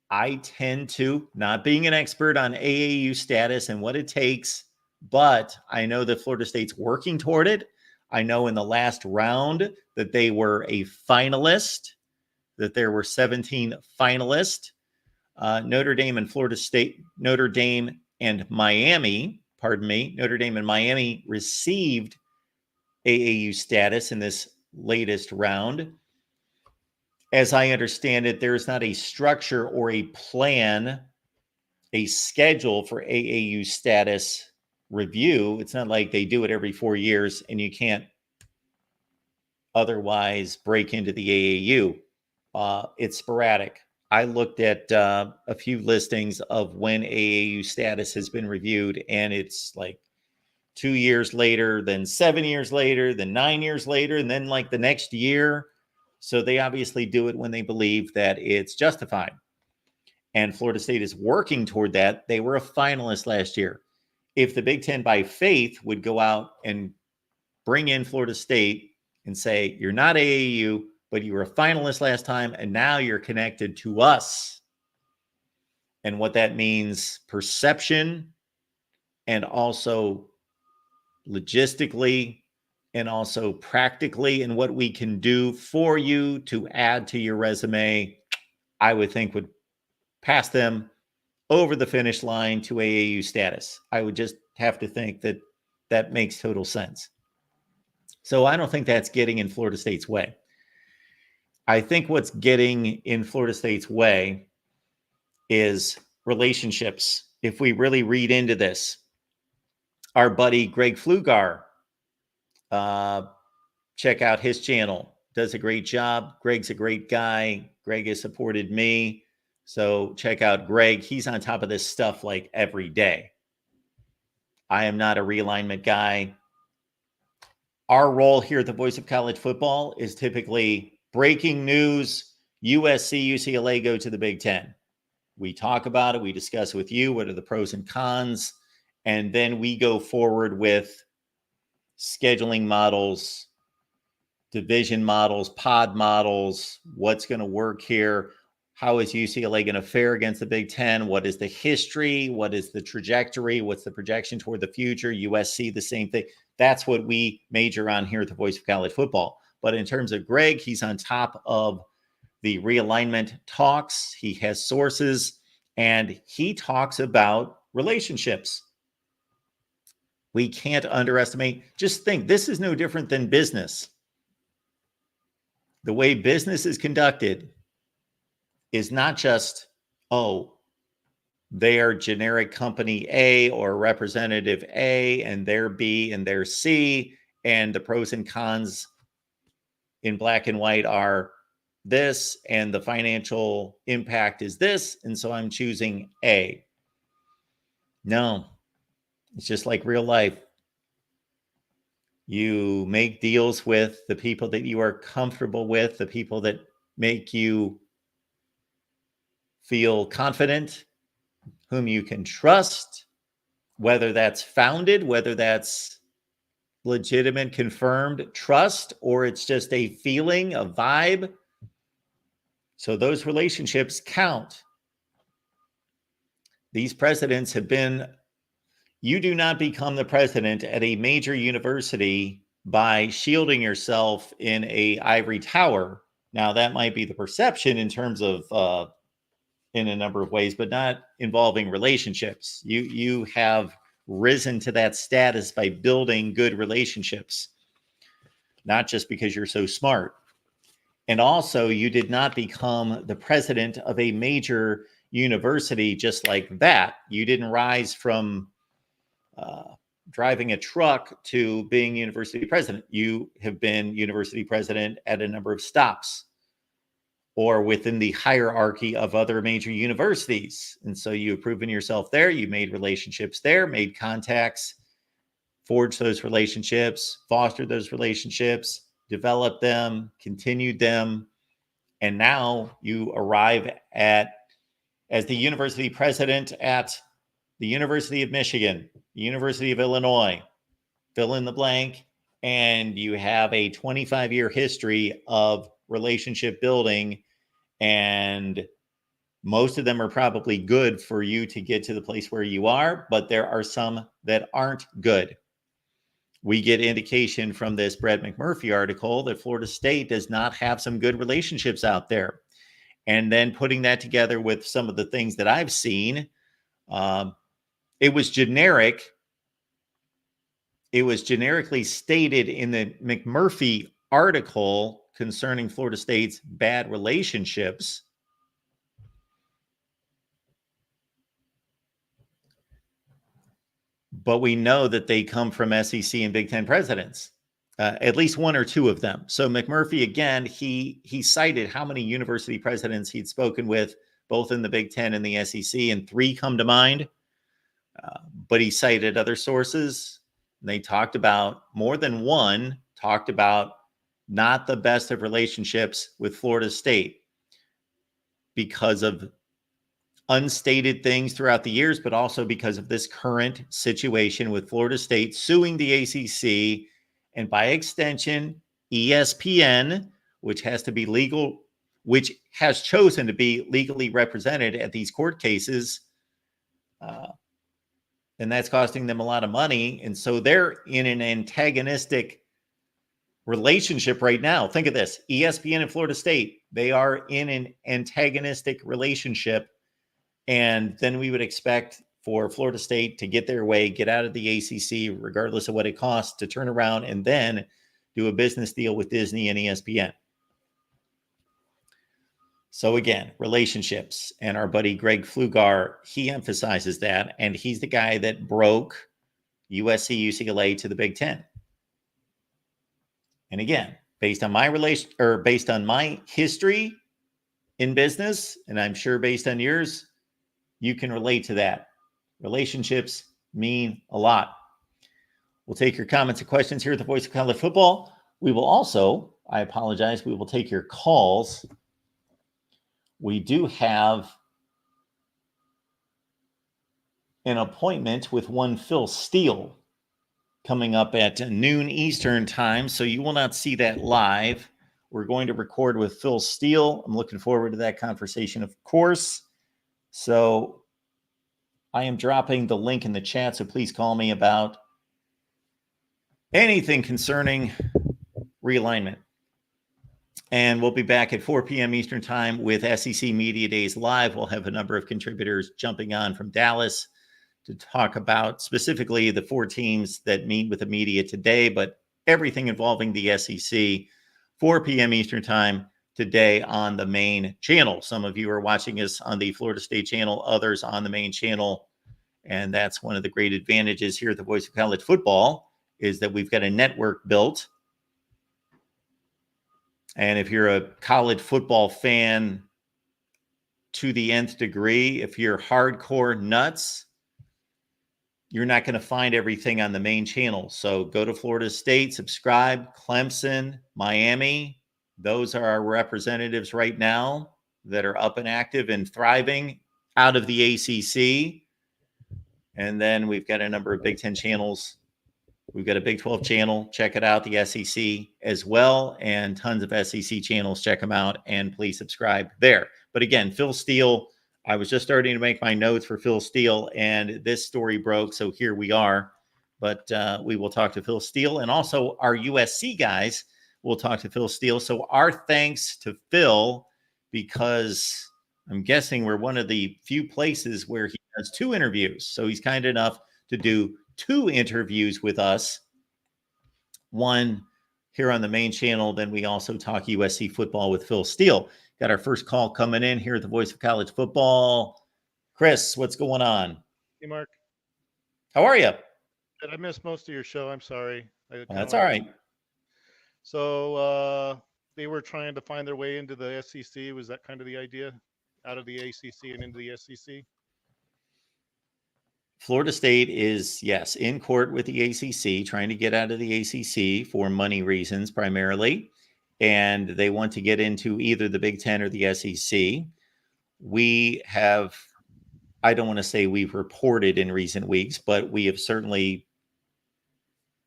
I tend to, not being an expert on AAU status and what it takes, but I know that Florida State's working toward it. I know in the last round that they were a finalist, that there were 17 finalists. Notre Dame and Notre Dame and Miami received AAU status in this latest round. As I understand it, there is not a structure or a plan, a schedule for AAU status review. It's not like they do it every 4 years and you can't otherwise break into the AAU. It's sporadic. I looked at a few listings of when AAU status has been reviewed, and it's like 2 years later, then 7 years later, then 9 years later, and then like the next year. So they obviously do it when they believe that it's justified. And Florida State is working toward that. They were a finalist last year. If the Big Ten by faith would go out and bring in Florida State and say, you're not AAU, but you were a finalist last time, and now you're connected to us. And what that means, perception, and also logistically, and also practically, and what we can do for you to add to your resume, I would think would pass them over the finish line to AAU status. I would just have to think that that makes total sense. So I don't think that's getting in Florida State's way. I think what's getting in Florida State's way is relationships. If we really read into this, our buddy Greg Flugar, check out his channel, does a great job. Greg's a great guy. Greg has supported me. So check out Greg. He's on top of this stuff like every day. I am not a realignment guy. Our role here at the Voice of College Football is typically breaking news. USC, UCLA go to the Big Ten. We talk about it. We discuss with you what are the pros and cons. And then we go forward with scheduling models, division models, pod models, what's going to work here. How is UCLA going to fare against the Big Ten? What is the history? What is the trajectory? What's the projection toward the future? USC, the same thing. That's what we major on here at the Voice of College Football. But in terms of Greg, he's on top of the realignment talks. He has sources, and he talks about relationships. We can't underestimate. Just think, this is no different than business. The way business is conducted is not just, oh, they are generic company A or representative A, and they're B and they're C, and the pros and cons in black and white are this, and the financial impact is this, and so I'm choosing A. No, it's just like real life. You make deals with the people that you are comfortable with, the people that make you feel confident, whom you can trust, whether that's founded, whether that's legitimate, confirmed trust, or it's just a feeling, a vibe. So those relationships count. These presidents have been, you do not become the president at a major university by shielding yourself in a ivory tower. Now, that might be the perception in terms of in a number of ways, but not involving relationships. You have risen to that status by building good relationships, not just because you're so smart. And also, you did not become the president of a major university just like that. You didn't rise from driving a truck to being university president. You have been university president at a number of stops, or within the hierarchy of other major universities. And so you've proven yourself there. You made relationships there, made contacts, forged those relationships, fostered those relationships, developed them, continued them. And now you arrive as the university president at the University of Michigan, the University of Illinois, fill in the blank, and you have a 25-year history of relationship building, and most of them are probably good for you to get to the place where you are, but there are some that aren't good. We get indication from this Brett McMurphy article that Florida State does not have some good relationships out there. And then putting that together with some of the things that I've seen, it was generic. It was generically stated in the McMurphy article concerning Florida State's bad relationships. But we know that they come from SEC and Big Ten presidents, at least one or two of them. So McMurphy, again, he cited how many university presidents he'd spoken with, both in the Big Ten and the SEC, and 3 come to mind. But he cited other sources. They talked about, more than one, talked about not the best of relationships with Florida State because of unstated things throughout the years, but also because of this current situation with Florida State suing the ACC and by extension, ESPN, which has chosen to be legally represented at these court cases. And that's costing them a lot of money. And so they're in an antagonistic relationship right now. Think of this: ESPN and Florida State, they are in an antagonistic relationship. And then we would expect for Florida State to get their way, get out of the ACC, regardless of what it costs, to turn around and then do a business deal with Disney and ESPN. So again, relationships. And our buddy Greg Flugar, he emphasizes that. And he's the guy that broke USC, UCLA to the Big Ten. And again, based on my history in business, and I'm sure based on yours, you can relate to that. Relationships mean a lot. We'll take your comments and questions here at the Voice of College Football. We will also, we will take your calls. We do have an appointment with one Phil Steele coming up at noon Eastern time, so you will not see that live. We're going to record with Phil Steele. I'm looking forward to that conversation, of course. So I am dropping the link in the chat, so please call me about anything concerning realignment. And we'll be back at 4 p.m. Eastern time with SEC Media Days Live. We'll have a number of contributors jumping on from Dallas to talk about specifically the 4 teams that meet with the media today, but everything involving the SEC, 4 p.m. Eastern time today on the main channel. Some of you are watching us on the Florida State channel, others on the main channel. And that's one of the great advantages here at the Voice of College Football, is that we've got a network built. And if you're a college football fan to the nth degree, if you're hardcore nuts, you're not going to find everything on the main channel. So go to Florida State, subscribe, Clemson, Miami. Those are our representatives right now that are up and active and thriving out of the ACC. And then we've got a number of Big Ten channels. We've got a Big 12 channel. Check it out, the SEC as well, and tons of SEC channels. Check them out, and please subscribe there. But again, Phil Steele, I was just starting to make my notes for Phil Steele, and this story broke, so here we are. But we will talk to Phil Steele, and also our USC guys will talk to Phil Steele. So our thanks to Phil, because I'm guessing we're one of the few places where he does 2 interviews. So he's kind enough to do 2 interviews with us, one here on the main channel. Then we also talk USC football with Phil Steele. Got our first call coming in here at the Voice of College Football. Chris, what's going on? Hey, Mark. How are you? I missed most of your show. I'm sorry. That's all right. So they were trying to find their way into the SEC. Was that kind of the idea? Out of the ACC and into the SEC? Florida State is, yes, in court with the ACC, trying to get out of the ACC for money reasons primarily. and they want to get into either the Big Ten or the SEC. We have, I don't want to say we've reported in recent weeks, but we have certainly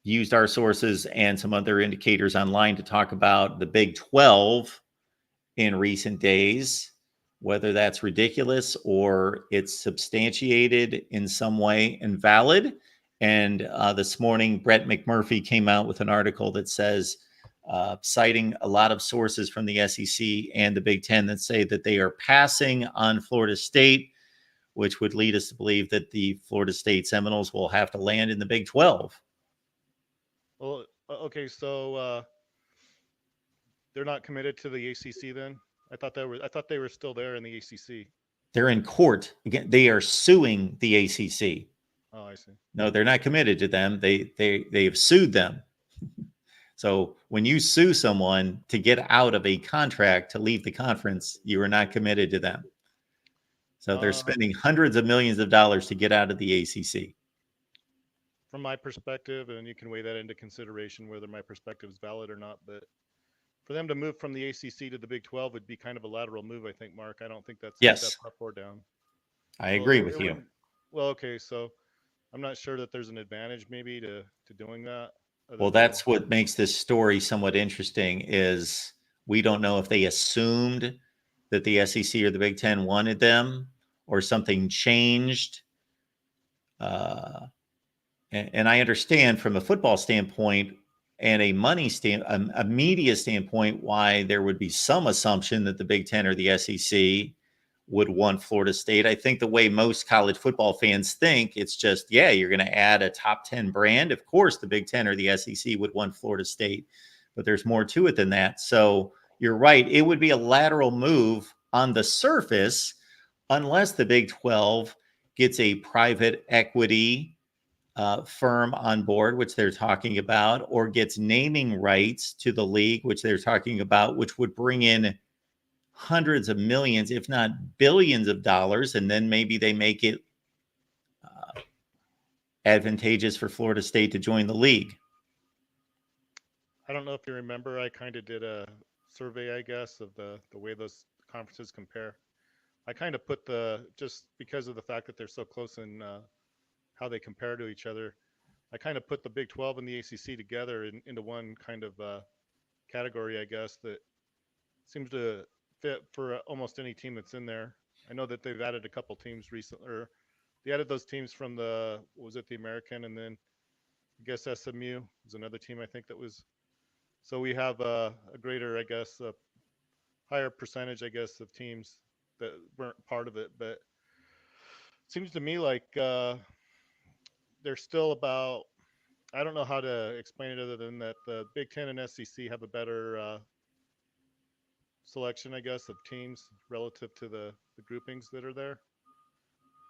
used our sources and some other indicators online to talk about the Big 12 in recent days, whether that's ridiculous or it's substantiated in some way and valid. And this morning, Brett McMurphy came out with an article that says, citing a lot of sources from the SEC and the Big Ten that say that they are passing on Florida State, which would lead us to believe that the Florida State Seminoles will have to land in the Big 12. Well, okay, so they're not committed to the ACC then. I thought they were still there in the ACC. They're in court. Again, they are suing the ACC. Oh, I see. No, they're not committed to them. They have sued them. So when you sue someone to get out of a contract to leave the conference, you are not committed to them. So they're Uh, spending hundreds of millions of dollars to get out of the ACC. from my perspective, and you can weigh that into consideration whether my perspective is valid or not, but for them to move from the ACC to the Big 12 would be kind of a lateral move, I think, Mark. I don't think that's a step Yes, up or down. I So agree it with you. wouldn't. Well, okay, so I'm not sure that there's an advantage maybe to doing that, other Well, than that's what makes this story somewhat interesting is we don't know if they assumed that the SEC or the Big Ten wanted them or something changed. Uh, and I understand from a football standpoint and a money stand, a media standpoint, why there would be some assumption that the Big Ten or the SEC would want Florida State. I think the way most college football fans think, it's just, yeah, you're going to add a top 10 brand. Of course, the Big Ten or the SEC would want Florida State, but there's more to it than that. So you're right. It would be a lateral move on the surface unless the Big 12 gets a private equity firm on board, which they're talking about, or gets naming rights to the league, which they're talking about, which would bring in hundreds of millions, if not billions of dollars. And then maybe they make it advantageous for Florida State to join the league. I don't know if you remember, I kind of did a survey, I guess, of the way those conferences compare. I kind of put the just because of the fact that they're so close in how they compare to each other. I kind of put the Big 12 and the ACC together into one kind of category, I guess, that seems to fit for almost any team that's in there. I know that they've added a couple teams recently, or they added those teams from the what was it, the American, and then I guess SMU was another team I think that was. So we have a greater, I guess, a higher percentage, I guess, of teams that weren't part of it. But it seems to me like they're still about. I don't know how to explain it other than that the Big Ten and SEC have a better selection, I guess, of teams relative to the groupings that are there.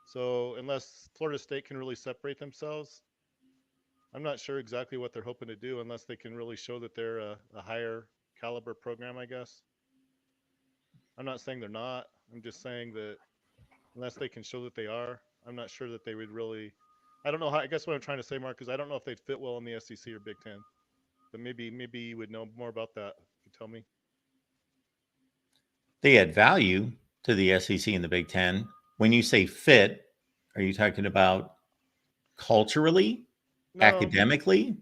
So unless Florida State can really separate themselves, I'm not sure exactly what they're hoping to do unless they can really show that they're a higher caliber program, I guess. I'm not saying they're not. I'm just saying that unless they can show that they are, I'm not sure that they would really. I don't know how. I guess what I'm trying to say, Mark, is I don't know if they'd fit well in the SEC or Big Ten. But maybe you would know more about that if you tell me. They add value to the SEC and the Big Ten. When you say fit, are you talking about culturally, No, academically?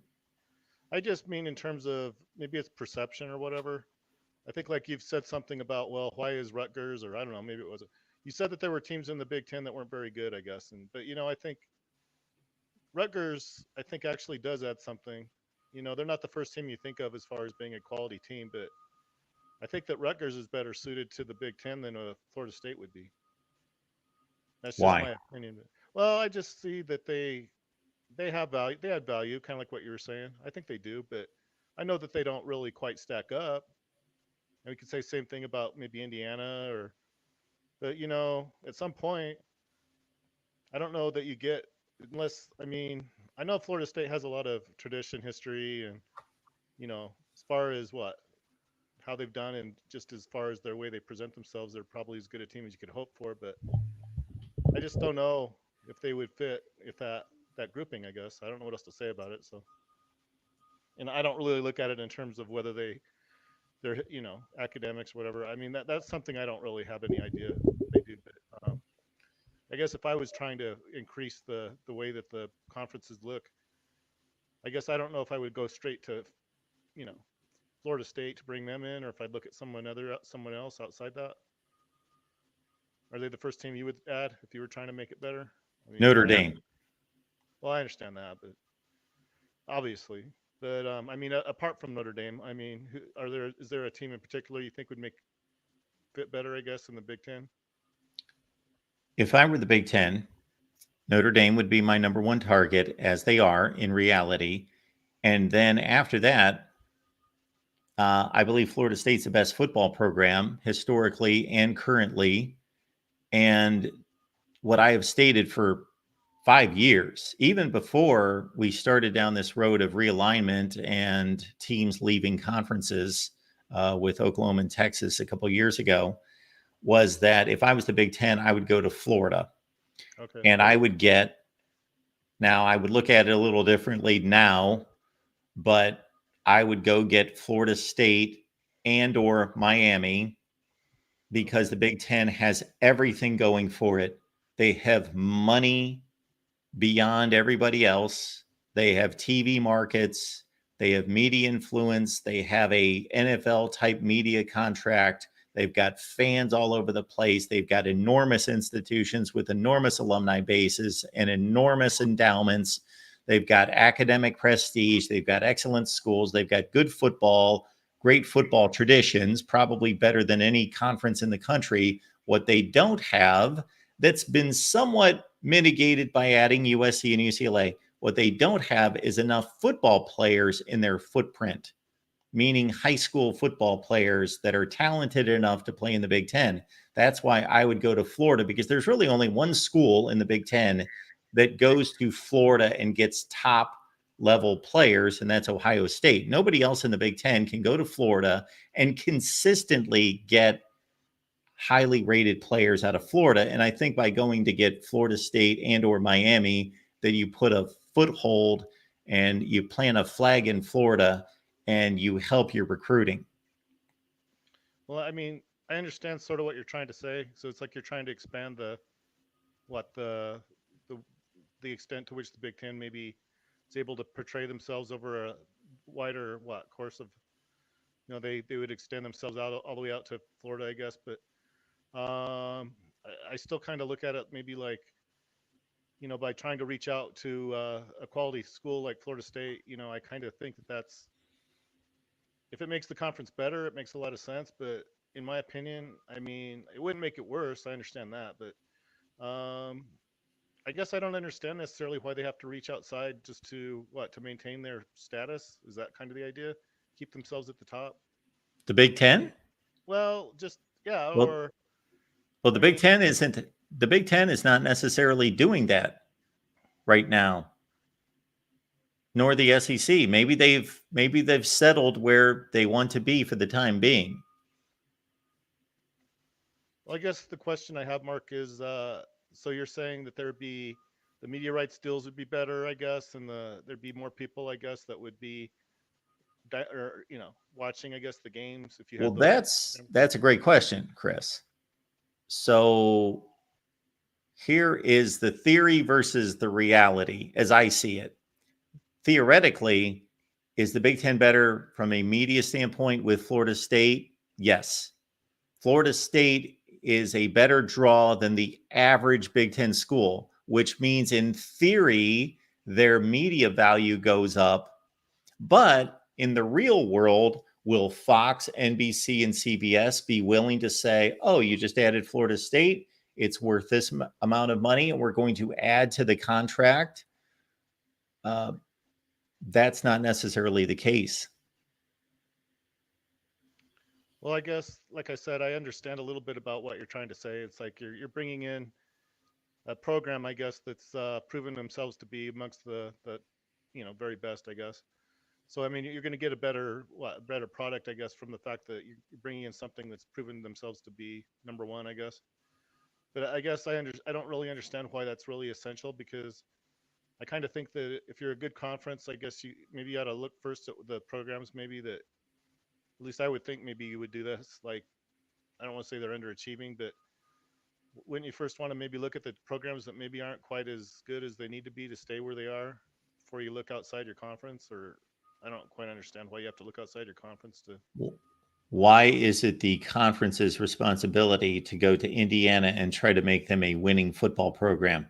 I just mean in terms of maybe it's perception or whatever. I think like you've said something about well, why is Rutgers or I don't know, maybe it was you said that there were teams in the Big Ten that weren't very good, I guess. And but I think Rutgers, I think actually does add something. They're not the first team you think of as far as being a quality team, but I think that Rutgers is better suited to the Big Ten than Florida State would be. That's just Why? my opinion. Well, I just see that they have value. They add value, kind of like what you were saying. I think they do, but I know that they don't really quite stack up. And we could say same thing about maybe Indiana or, but at some point, I don't know that you get unless I mean I know Florida State has a lot of tradition, history, and as far as what how they've done and just as far as their way they present themselves, they're probably as good a team as you could hope for. But I just don't know if they would fit if that grouping. I guess I don't know what else to say about it. So, and I don't really look at it in terms of whether they their academics, whatever. I mean, that's something I don't really have any idea what they do, but I guess if I was trying to increase the way that the conferences look, I guess I don't know if I would go straight to you know Florida State to bring them in, or if I'd look at someone else outside that. Are they the first team you would add if you were trying to make it better? I mean, Notre Dame. well, I understand that, but obviously, but I mean, apart from Notre Dame, I mean, is there a team in particular you think would make fit better? I guess in the Big Ten. If I were the Big Ten, Notre Dame would be my number one target, as they are in reality. And then after that, I believe Florida State's the best football program historically and currently. And what I have stated for 5 years, even before we started down this road of realignment and teams leaving conferences with Oklahoma and Texas a couple of years ago, was that if I was the Big Ten, I would go to Florida. Okay. And I would get, now I would look at it a little differently now, but I would go get Florida State and or Miami because Okay. the Big Ten has everything going for it. They have money beyond everybody else. They have TV markets, they have media influence, they have a NFL type media contract. They've got fans all over the place. They've got enormous institutions with enormous alumni bases and enormous endowments. They've got academic prestige. They've got excellent schools. They've got good football, great football traditions, probably better than any conference in the country. What they don't have, that's been somewhat mitigated by adding USC and UCLA. What they don't have is enough football players in their footprint, meaning high school football players that are talented enough to play in the Big Ten. That's why I would go to Florida, because there's really only one school in the Big Ten that goes to Florida and gets top level players, and that's Ohio State. Nobody else in the Big Ten can go to Florida and consistently get highly rated players out of Florida. And I think by going to get Florida State and or Miami, that you put a foothold and you plant a flag in Florida and you help your recruiting. Well, I mean, I understand sort of what you're trying to say. So it's like you're trying to expand what the the extent to which the Big Ten maybe is able to portray themselves over a wider course of they would extend themselves out all the way out to Florida, I guess. But I still kind of look at it maybe like by trying to reach out to a quality school like Florida State. I kind of think that that's if it makes the conference better, it makes a lot of sense. But in my opinion, I mean, it wouldn't make it worse. I understand that, but I guess I don't understand necessarily why they have to reach outside just to maintain their status. Is that kind of the idea? Keep themselves at the top? The Big Ten? Well, just yeah, Well, or well, I mean, The Big Ten is not necessarily doing that right now, nor the SEC. Maybe they've settled where they want to be for the time being. well, I guess the question I have, Mark, is so you're saying that there'd be the media rights deals would be better, I guess, and there'd be more people, I guess, that would be or watching, I guess, the games if you Well, had those. that's a great question, Chris. So here is the theory versus the reality as I see it. Theoretically, is the Big Ten better from a media standpoint with Florida State? Yes. Florida State is a better draw than the average Big Ten school, which means in theory, their media value goes up. But in the real world, will Fox, NBC, and CBS be willing to say, oh, you just added Florida State? It's worth this amount of money, and we're going to add to the contract? Uh, that's not necessarily the case. Well, I guess, like I said, I understand a little bit about what you're trying to say. It's like you're bringing in a program, I guess, that's proven themselves to be amongst the very best, I guess. So I mean, you're going to get a better product, I guess, from the fact that you're bringing in something that's proven themselves to be number one, I guess. But I guess I don't really understand why that's really essential because I kind of think that if you're a good conference, I guess you maybe ought to look first at the programs maybe that At least I would think maybe you would do this. Like, I don't want to say they're underachieving, but wouldn't you first want to maybe look at the programs that maybe aren't quite as good as they need to be to stay where they are before you look outside your conference? Or I don't quite understand why you have to look outside your conference to. Why is it the conference's responsibility to go to Indiana and try to make them a winning football program?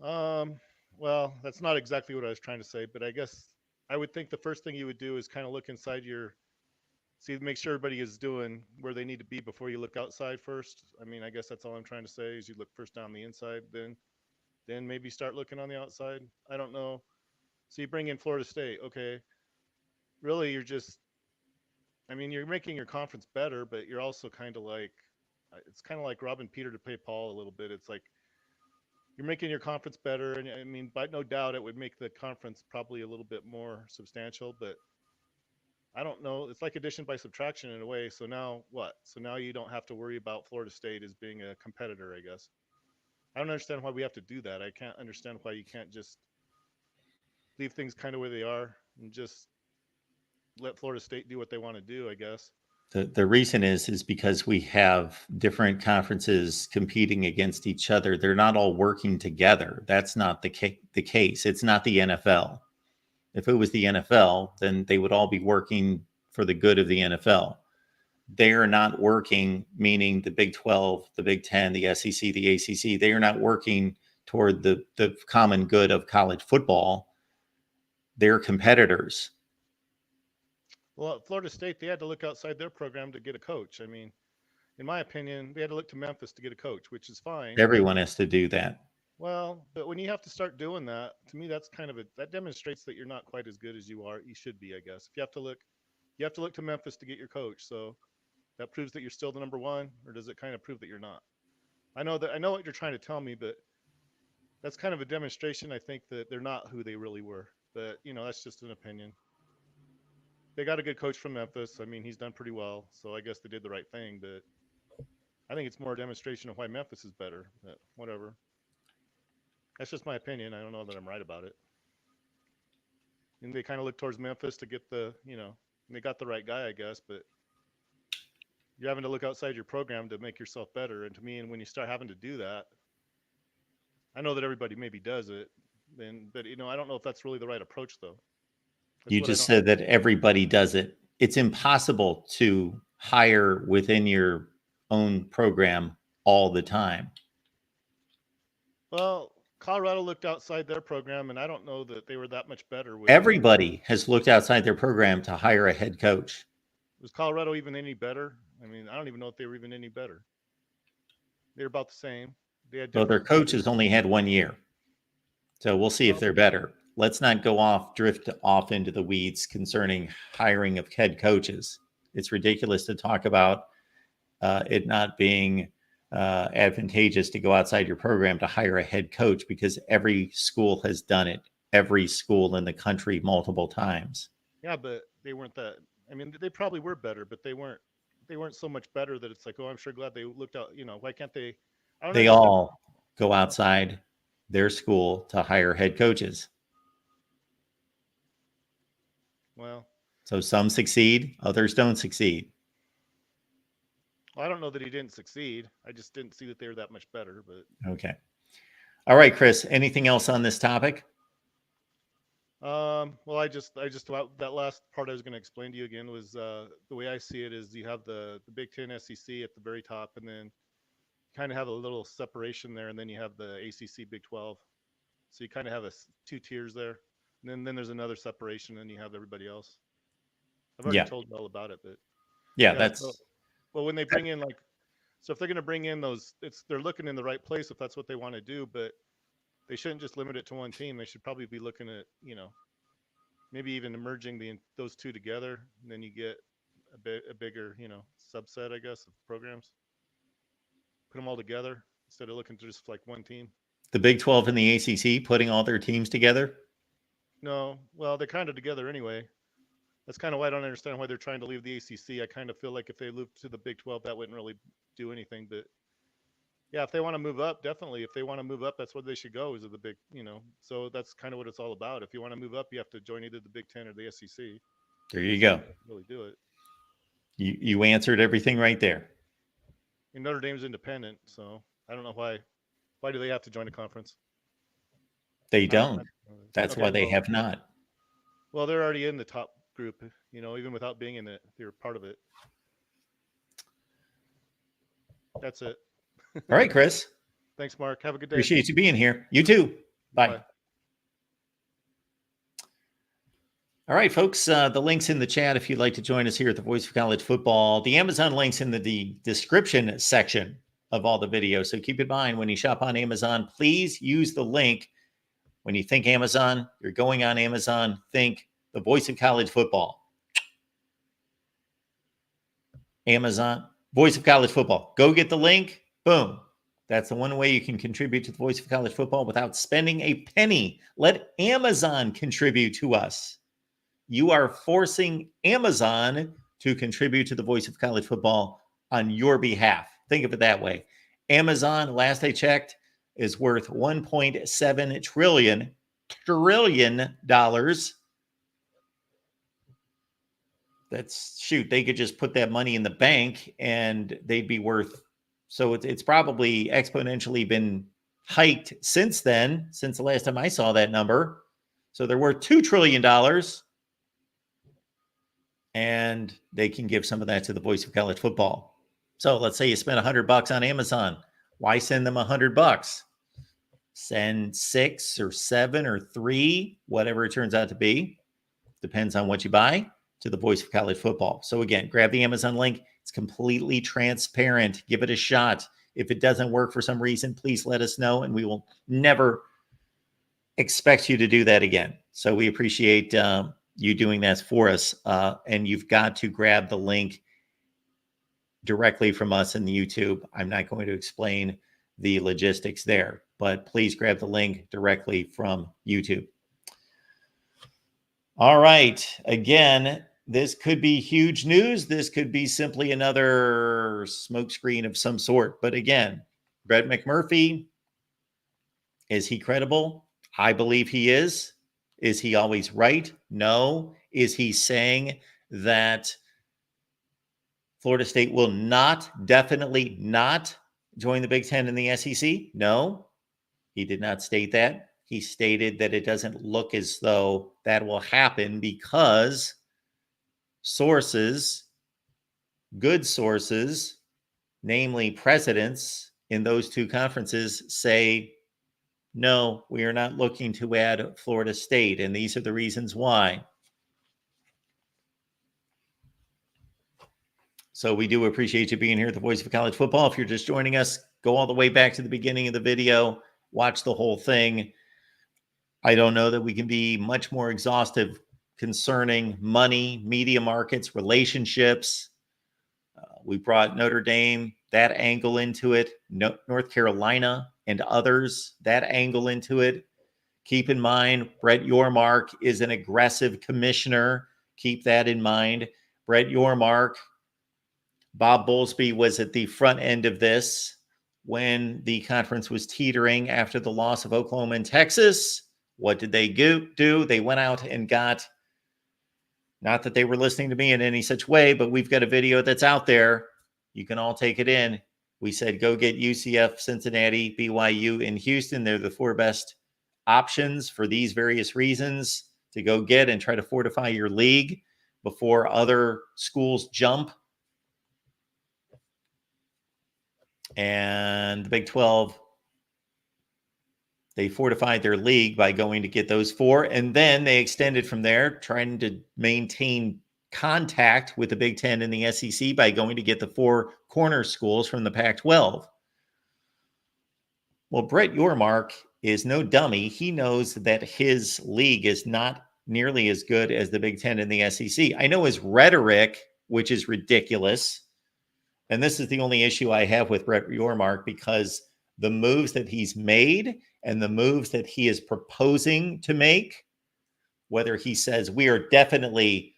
Um, well, that's not exactly what I was trying to say, but I guess I would think the first thing you would do is kind of look inside your see make sure everybody is doing where they need to be before you look outside first. I mean, I guess that's all I'm trying to say is you look first down the inside, then maybe start looking on the outside. I don't know. So you bring in Florida State, okay? Really, you're just I mean, you're making your conference better, but you're also kind of like it's kind of like robbing Peter to pay Paul a little bit. It's like you're making your conference better, and I mean, by no doubt, it would make the conference probably a little bit more substantial. But I don't know. It's like addition by subtraction in a way. So now what? So now you don't have to worry about Florida State as being a competitor, I guess. I don't understand why we have to do that. I can't understand why you can't just leave things kind of where they are and just let Florida State do what they want to do, I guess. The reason is because we have different conferences competing against each other. They're not all working together. That's not the case. It's not the NFL. If it was the NFL, then they would all be working for the good of the NFL. They are not working, meaning the Big 12, the Big 10, the SEC, the ACC, they are not working toward the common good of college football. They're competitors. Well, at Florida State, they had to look outside their program to get a coach. I mean, in my opinion, they had to look to Memphis to get a coach, which is fine. Everyone has to do that. Well, but when you have to start doing that, to me, that's kind of that demonstrates that you're not quite as good as you should be, I guess. If you have to look to Memphis to get your coach. So that proves that you're still the number one, or does it kind of prove that you're not? I know what you're trying to tell me, but that's kind of a demonstration. I think that they're not who they really were. But that's just an opinion. They got a good coach from Memphis. I mean, he's done pretty well, so I guess they did the right thing. But I think it's more a demonstration of why Memphis is better. But whatever. That's just my opinion. I don't know that I'm right about it. And they kind of look towards Memphis to get and they got the right guy, I guess. But you're having to look outside your program to make yourself better. And to me, and when you start having to do that, I know that everybody maybe does it, but I don't know if that's really the right approach, though. That's You what I just don't. said that everybody does it. It's impossible to hire within your own program all the time. Well, Colorado looked outside their program, and I don't know that they were that much better with. Everybody has looked outside their program to hire a head coach. Was Colorado even any better? I mean, I don't even know if they were even any better. They were about the same. They had Well, their different coach coaches. has only had 1 year. So we'll see if Well, they're better. Let's not drift off into the weeds concerning hiring of head coaches. It's ridiculous to talk about it not being advantageous to go outside your program to hire a head coach because every school has done it. Every school in the country multiple times. yeah, but they weren't that. I mean, they probably were better, but they weren't. They weren't so much better that it's like, oh, I'm sure glad they looked out. Why can't they? I don't They understand. all go outside their school to hire head coaches. Well, So some succeed, others don't succeed. I don't know that he didn't succeed. I just didn't see that they were that much better. But Okay. All right, Chris. Anything else on this topic? well, I just that last part I was going to explain to you again was the way I see it is you have the Big Ten SEC at the very top, and then kind of have a little separation there, and then you have the ACC Big 12. So you kind of have two tiers there, and then there's another separation, and you have everybody else. I've already Yeah. told you all about it, but Yeah, yeah. So, that's well, when they bring in so if they're going to bring in those, they're looking in the right place if that's what they want to do, but they shouldn't just limit it to one team. They should probably be looking at maybe even merging those two together, and then you get a bigger subset, I guess, of programs. Put them all together instead of looking to just like one team. the Big 12 and the ACC putting all their teams together. No, well, they're kind of together anyway. That's kind of why I don't understand why they're trying to leave the ACC. I kind of feel like if they moved to the Big 12, that wouldn't really do anything. But yeah, if they want to move up, definitely. If they want to move up, that's where they should go. Is the big. So that's kind of what it's all about. If you want to move up, you have to join either the Big 10 or the SEC. There you go. Really do it. You answered everything right there. And Notre Dame's independent, so I don't know why. Why do they have to join a conference? They don't. That's Okay, why they have not. well, they're already in the top group. Even without being in it, they're part of it. That's it. All right, Chris. Thanks, Mark. Have a good day. Appreciate you being here. You too. Bye. Bye. All right, folks. The link's in the chat if you'd like to join us here at the Voice of College Football. The Amazon link's in the description section of all the videos. So keep in mind when you shop on Amazon, please use the link. When you think Amazon, you're going on Amazon, think the Voice of College Football. Amazon, Voice of College Football. Go get the link. Boom. That's the one way you can contribute to the Voice of College Football without spending a penny. Let Amazon contribute to us. You are forcing Amazon to contribute to the Voice of College Football on your behalf. Think of it that way. Amazon, last I checked, is worth $1.7 trillion. That's shoot, they could just put that money in the bank and they'd be worth. So it's probably exponentially been hiked since then, since the last time I saw that number. So they're worth $2 trillion. And they can give some of that to the Voice of College Football. So let's say you spend $100 on Amazon. Why send them $100? Send 6 or 7 or 3, whatever it turns out to be. Depends on what you buy, to the Voice of College Football. So again, grab the Amazon link. It's completely transparent. Give it a shot. If it doesn't work for some reason, please let us know, and we will never expect you to do that again. So we appreciate you doing that for us. And you've got to grab the link directly from us in the YouTube. I'm not going to explain the logistics there, but please grab the link directly from YouTube. All right. Again, this could be huge news. This could be simply another smokescreen of some sort. But again, Brett McMurphy, is he credible? I believe he is. Is he always right? No. Is he saying that Florida State will definitely not join the Big Ten and the SEC? No, he did not state that. He stated that it doesn't look as though that will happen because good sources, namely presidents in those two conferences, say, no, we are not looking to add Florida State, and these are the reasons why. So we do appreciate you being here at the Voice of College Football. If you're just joining us, go all the way back to the beginning of the video, watch the whole thing. I don't know that we can be much more exhaustive concerning money, media markets, relationships. We brought Notre Dame, that angle into it, North Carolina and others, that angle into it. Keep in mind, Brett Yormark is an aggressive commissioner. Keep that in mind. Brett Yormark, Bob Bowlesby was at the front end of this when the conference was teetering after the loss of Oklahoma and Texas. What did they do? They went out and got, not that they were listening to me in any such way, but we've got a video that's out there. You can all take it in. We said, go get UCF, Cincinnati, BYU, and Houston. They're the 4 best options for these various reasons to go get and try to fortify your league before other schools jump. And the Big 12, they fortified their league by going to get those 4. And then they extended from there, trying to maintain contact with the Big 10 and the SEC by going to get the 4 corner schools from the Pac-12. Well, Brett Yormark is no dummy. He knows that his league is not nearly as good as the Big 10 and the SEC. I know his rhetoric, which is ridiculous. And this is the only issue I have with Brett Yormark, because the moves that he's made and the moves that he is proposing to make, whether he says we are definitely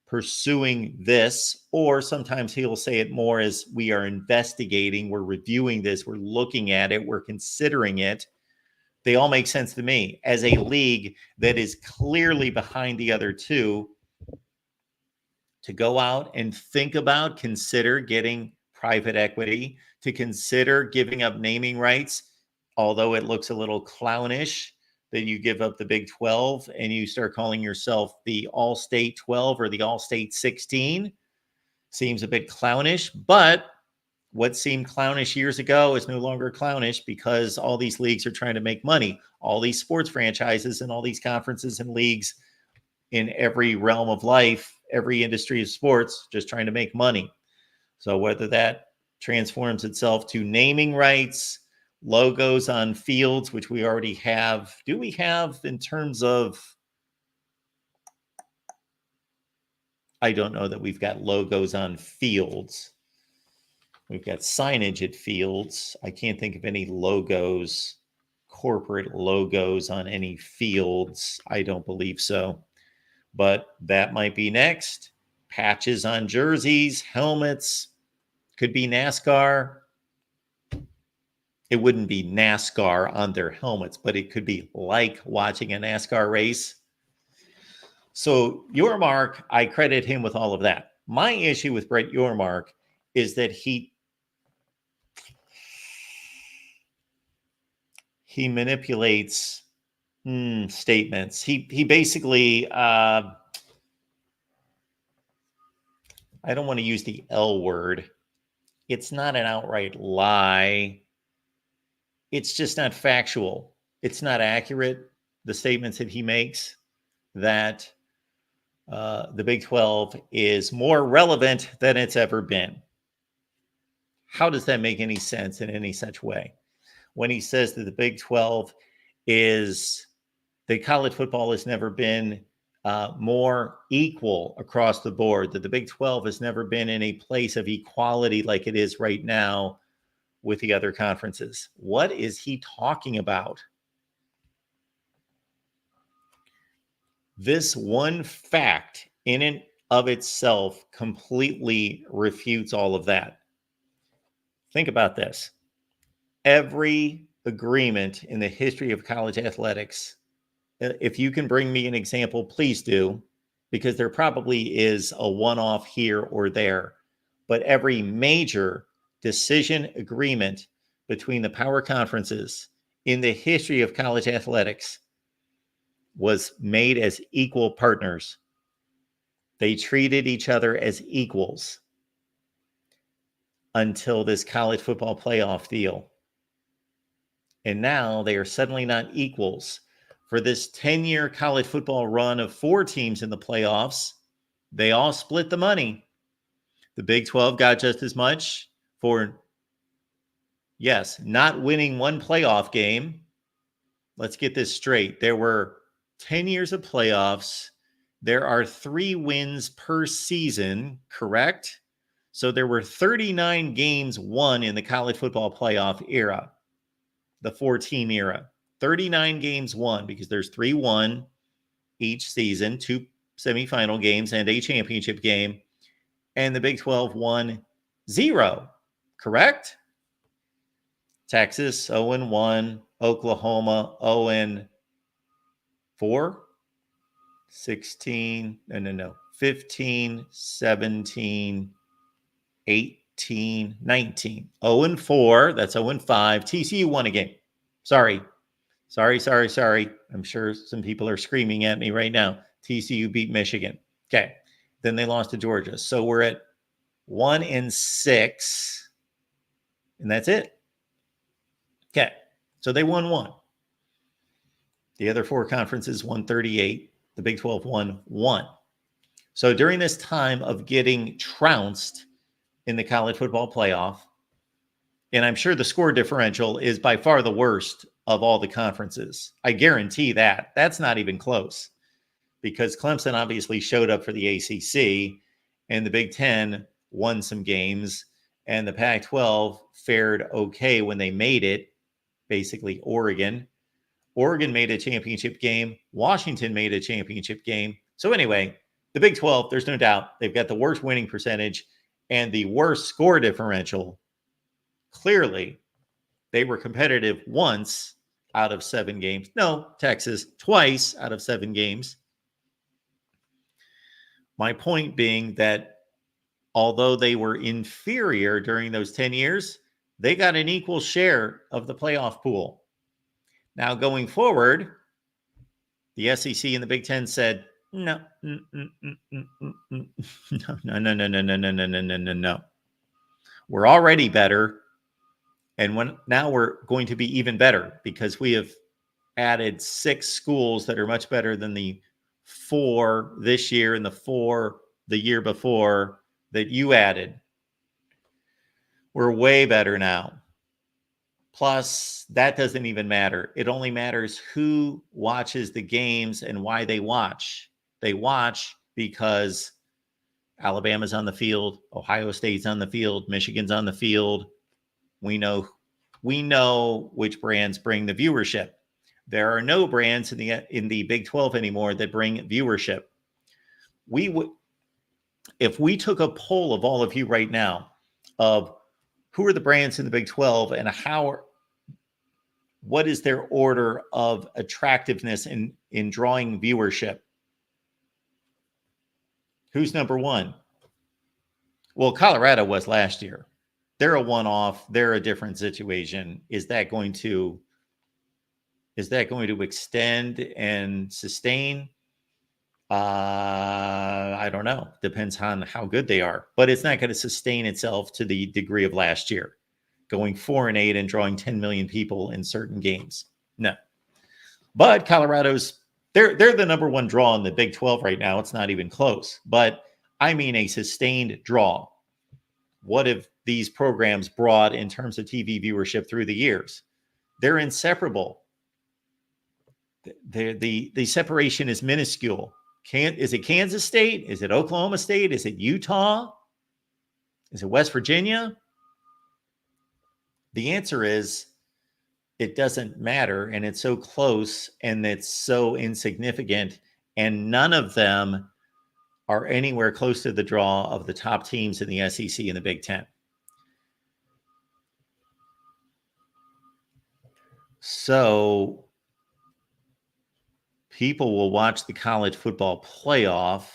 pursuing this, or sometimes he'll say it more as we are investigating, we're reviewing this, we're looking at it, we're considering it. They all make sense to me. As a league that is clearly behind the other two, to go out and consider getting private equity, to consider giving up naming rights, although it looks a little clownish that you give up the Big 12 and you start calling yourself the All-State 12 or the All-State 16. Seems a bit clownish, but what seemed clownish years ago is no longer clownish because all these leagues are trying to make money. All these sports franchises and all these conferences and leagues in every realm of life, every industry of sports, just trying to make money. So whether that transforms itself to naming rights, logos on fields, which we already have. Do we have in terms of, I don't know that we've got logos on fields. We've got signage at fields. I can't think of any logos, corporate logos on any fields. I don't believe so. But that might be next. Patches on jerseys, helmets, could be NASCAR. It wouldn't be NASCAR on their helmets, but it could be like watching a NASCAR race. So Yormark, I credit him with all of that. My issue with Brett Yormark is that he manipulates statements. He basically, I don't want to use the L word. It's not an outright lie. It's just not factual. It's not accurate. The statements that he makes that the Big 12 is more relevant than it's ever been. How does that make any sense in any such way? When he says that the Big 12 is, that college football has never been more equal across the board, that the Big 12 has never been in a place of equality like it is right now with the other conferences. What is he talking about? This one fact in and of itself completely refutes all of that. Think about this. Every agreement in the history of college athletics, if you can bring me an example, please do, because there probably is a one-off here or there. But every major decision agreement between the power conferences in the history of college athletics was made as equal partners. They treated each other as equals until this college football playoff deal. And now they are suddenly not equals. For this 10-year college football run of 4 teams in the playoffs, they all split the money. The Big 12 got just as much for, yes, not winning one playoff game. Let's get this straight. There were 10 years of playoffs. There are 3 wins per season, correct? So there were 39 games won in the college football playoff era, the 4-team era. 39 games won because there's 3 won each season, 2 semifinal games and a championship game. And the Big 12 won 0, correct? Texas 0-1, Oklahoma 0-4, 16, no, 15, 17, 18, 19, 0-4, that's 0-5. TCU won a game. Sorry. I'm sure some people are screaming at me right now. TCU beat Michigan. Okay. Then they lost to Georgia. So we're at 1-6, and that's it. Okay. So they won 1. The other 4 conferences won 38. The Big 12 won 1. So during this time of getting trounced in the college football playoff, and I'm sure the score differential is by far the worst of all the conferences. I guarantee that. That's not even close, because Clemson obviously showed up for the ACC, and the Big 10 won some games, and the Pac-12 fared okay when they made it. Basically, Oregon made a championship game. Washington made a championship game. So anyway, the Big 12, there's no doubt, they've got the worst winning percentage and the worst score differential. Clearly, they were competitive once out of 7 games. No, Texas, twice out of 7 games. My point being that although they were inferior during those 10 years, they got an equal share of the playoff pool. Now, going forward, the SEC and the Big Ten said, no, no, no, no, no, no, no, no, no, no, no, no, no. We're already better. And now we're going to be even better because we have added 6 schools that are much better than the 4 this year and the 4 the year before that you added. We're way better now. Plus, that doesn't even matter. It only matters who watches the games and why they watch. They watch because Alabama's on the field, Ohio State's on the field, Michigan's on the field. We know which brands bring the viewership. There are no brands in the Big 12 anymore that bring viewership. If we took a poll of all of you right now of who are the brands in the Big 12 and what is their order of attractiveness in drawing viewership? Who's number 1? Well, Colorado was last year. They're a one-off. They're a different situation. Is that going to extend and sustain? I don't know. Depends on how good they are. But it's not going to sustain itself to the degree of last year, going 4-8 and drawing 10 million people in certain games. No. But Colorado's they're the number 1 draw in the Big 12 right now. It's not even close. But I mean a sustained draw. What have these programs brought in terms of TV viewership through the years? They're inseparable. The separation is minuscule. Is it Kansas State? Is it Oklahoma State? Is it Utah? Is it West Virginia? The answer is it doesn't matter, and it's so close, and it's so insignificant, and none of them are anywhere close to the draw of the top teams in the SEC and the Big Ten. So people will watch the college football playoff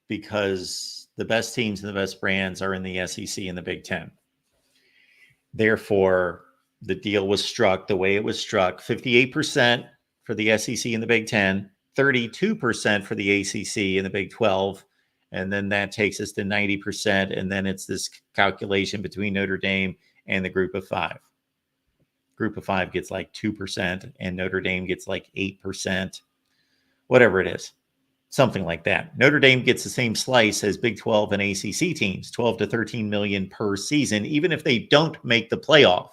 because the best teams and the best brands are in the SEC and the Big Ten. Therefore, the deal was struck the way it was struck, 58% for the SEC and the Big Ten, 32% for the ACC and the Big 12, and then that takes us to 90%, and then it's this calculation between Notre Dame and the Group of 5. Group of 5 gets like 2%, and Notre Dame gets like 8%, whatever it is, something like that. Notre Dame gets the same slice as Big 12 and ACC teams, 12 to 13 million per season, even if they don't make the playoff.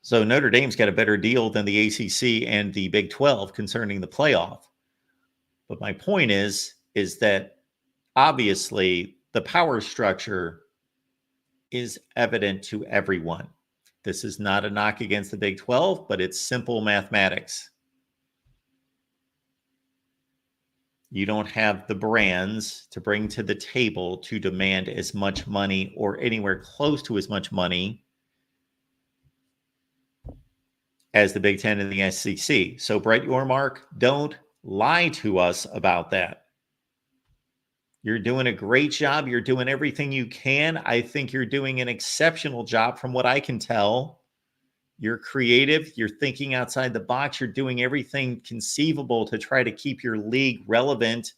So Notre Dame's got a better deal than the ACC and the Big 12 concerning the playoff. But my point is that obviously the power structure is evident to everyone. This is not a knock against the Big 12, but it's simple mathematics. You don't have the brands to bring to the table to demand as much money or anywhere close to as much money as the Big Ten and the SEC. So Brett Yormark, don't lie to us about that. You're doing a great job. You're doing everything you can. I think you're doing an exceptional job from what I can tell. You're creative. You're thinking outside the box. You're doing everything conceivable to try to keep your league relevant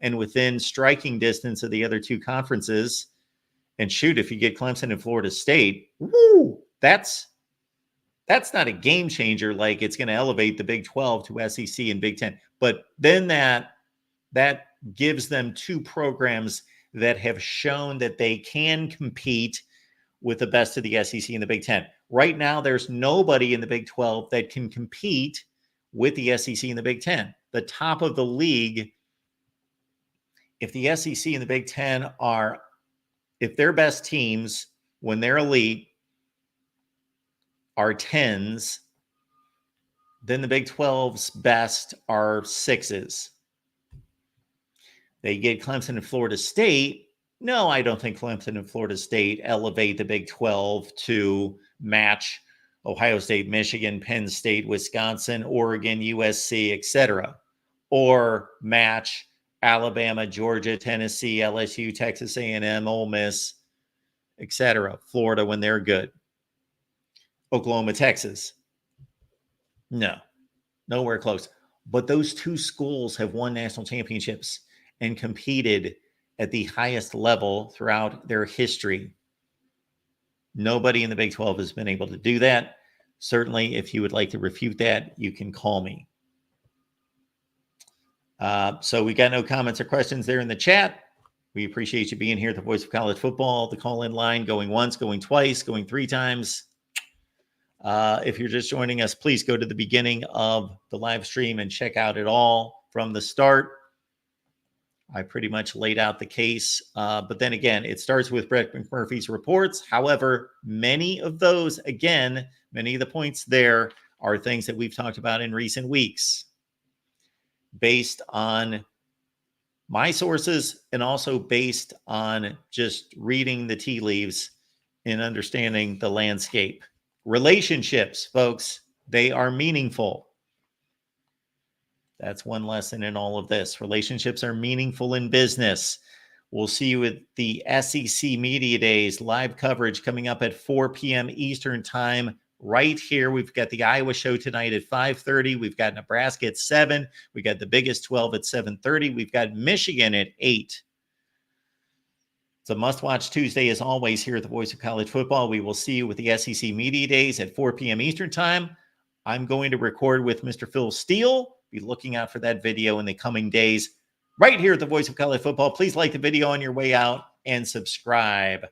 and within striking distance of the other 2 conferences. And shoot, if you get Clemson and Florida State, woo, that's not a game changer like it's going to elevate the Big 12 to SEC and Big 10. But then that gives them 2 programs that have shown that they can compete with the best of the SEC and the Big 10. Right now, there's nobody in the Big 12 that can compete with the SEC and the Big 10. The top of the league, if the SEC and the Big 10 if their best teams, when they're elite, are 10s, then the Big 12's best are 6s. They get Clemson and Florida State. No, I don't think Clemson and Florida State elevate the Big 12 to match Ohio State, Michigan, Penn State, Wisconsin, Oregon, USC, etc. or match Alabama, Georgia, Tennessee, LSU, Texas A&M, Ole Miss, etc. Florida when they're good. Oklahoma, Texas. No, nowhere close. But those two schools have won national championships and competed at the highest level throughout their history. Nobody in the Big 12 has been able to do that. Certainly, if you would like to refute that, you can call me. So we got no comments or questions there in the chat. We appreciate you being here at the Voice of College Football. The call-in line going once, going twice, going 3 times. If you're just joining us, please go to the beginning of the live stream and check out it all from the start. I pretty much laid out the case. But then again, it starts with Brett McMurphy's reports. However, many of those, again, many of the points there are things that we've talked about in recent weeks based on my sources and also based on just reading the tea leaves and understanding the landscape. Relationships, folks, they are meaningful. That's one lesson in all of this. Relationships are meaningful in business. We'll see you at the SEC Media Days live coverage coming up at 4 p.m. Eastern time right here. We've got the Iowa show tonight at 5:30. We've got Nebraska at 7. We got the biggest 12 at 7:30. We've got Michigan at 8. It's a must-watch Tuesday, as always, here at the Voice of College Football. We will see you with the SEC Media Days at 4 p.m. Eastern Time. I'm going to record with Mr. Phil Steele. Be looking out for that video in the coming days right here at the Voice of College Football. Please like the video on your way out and subscribe.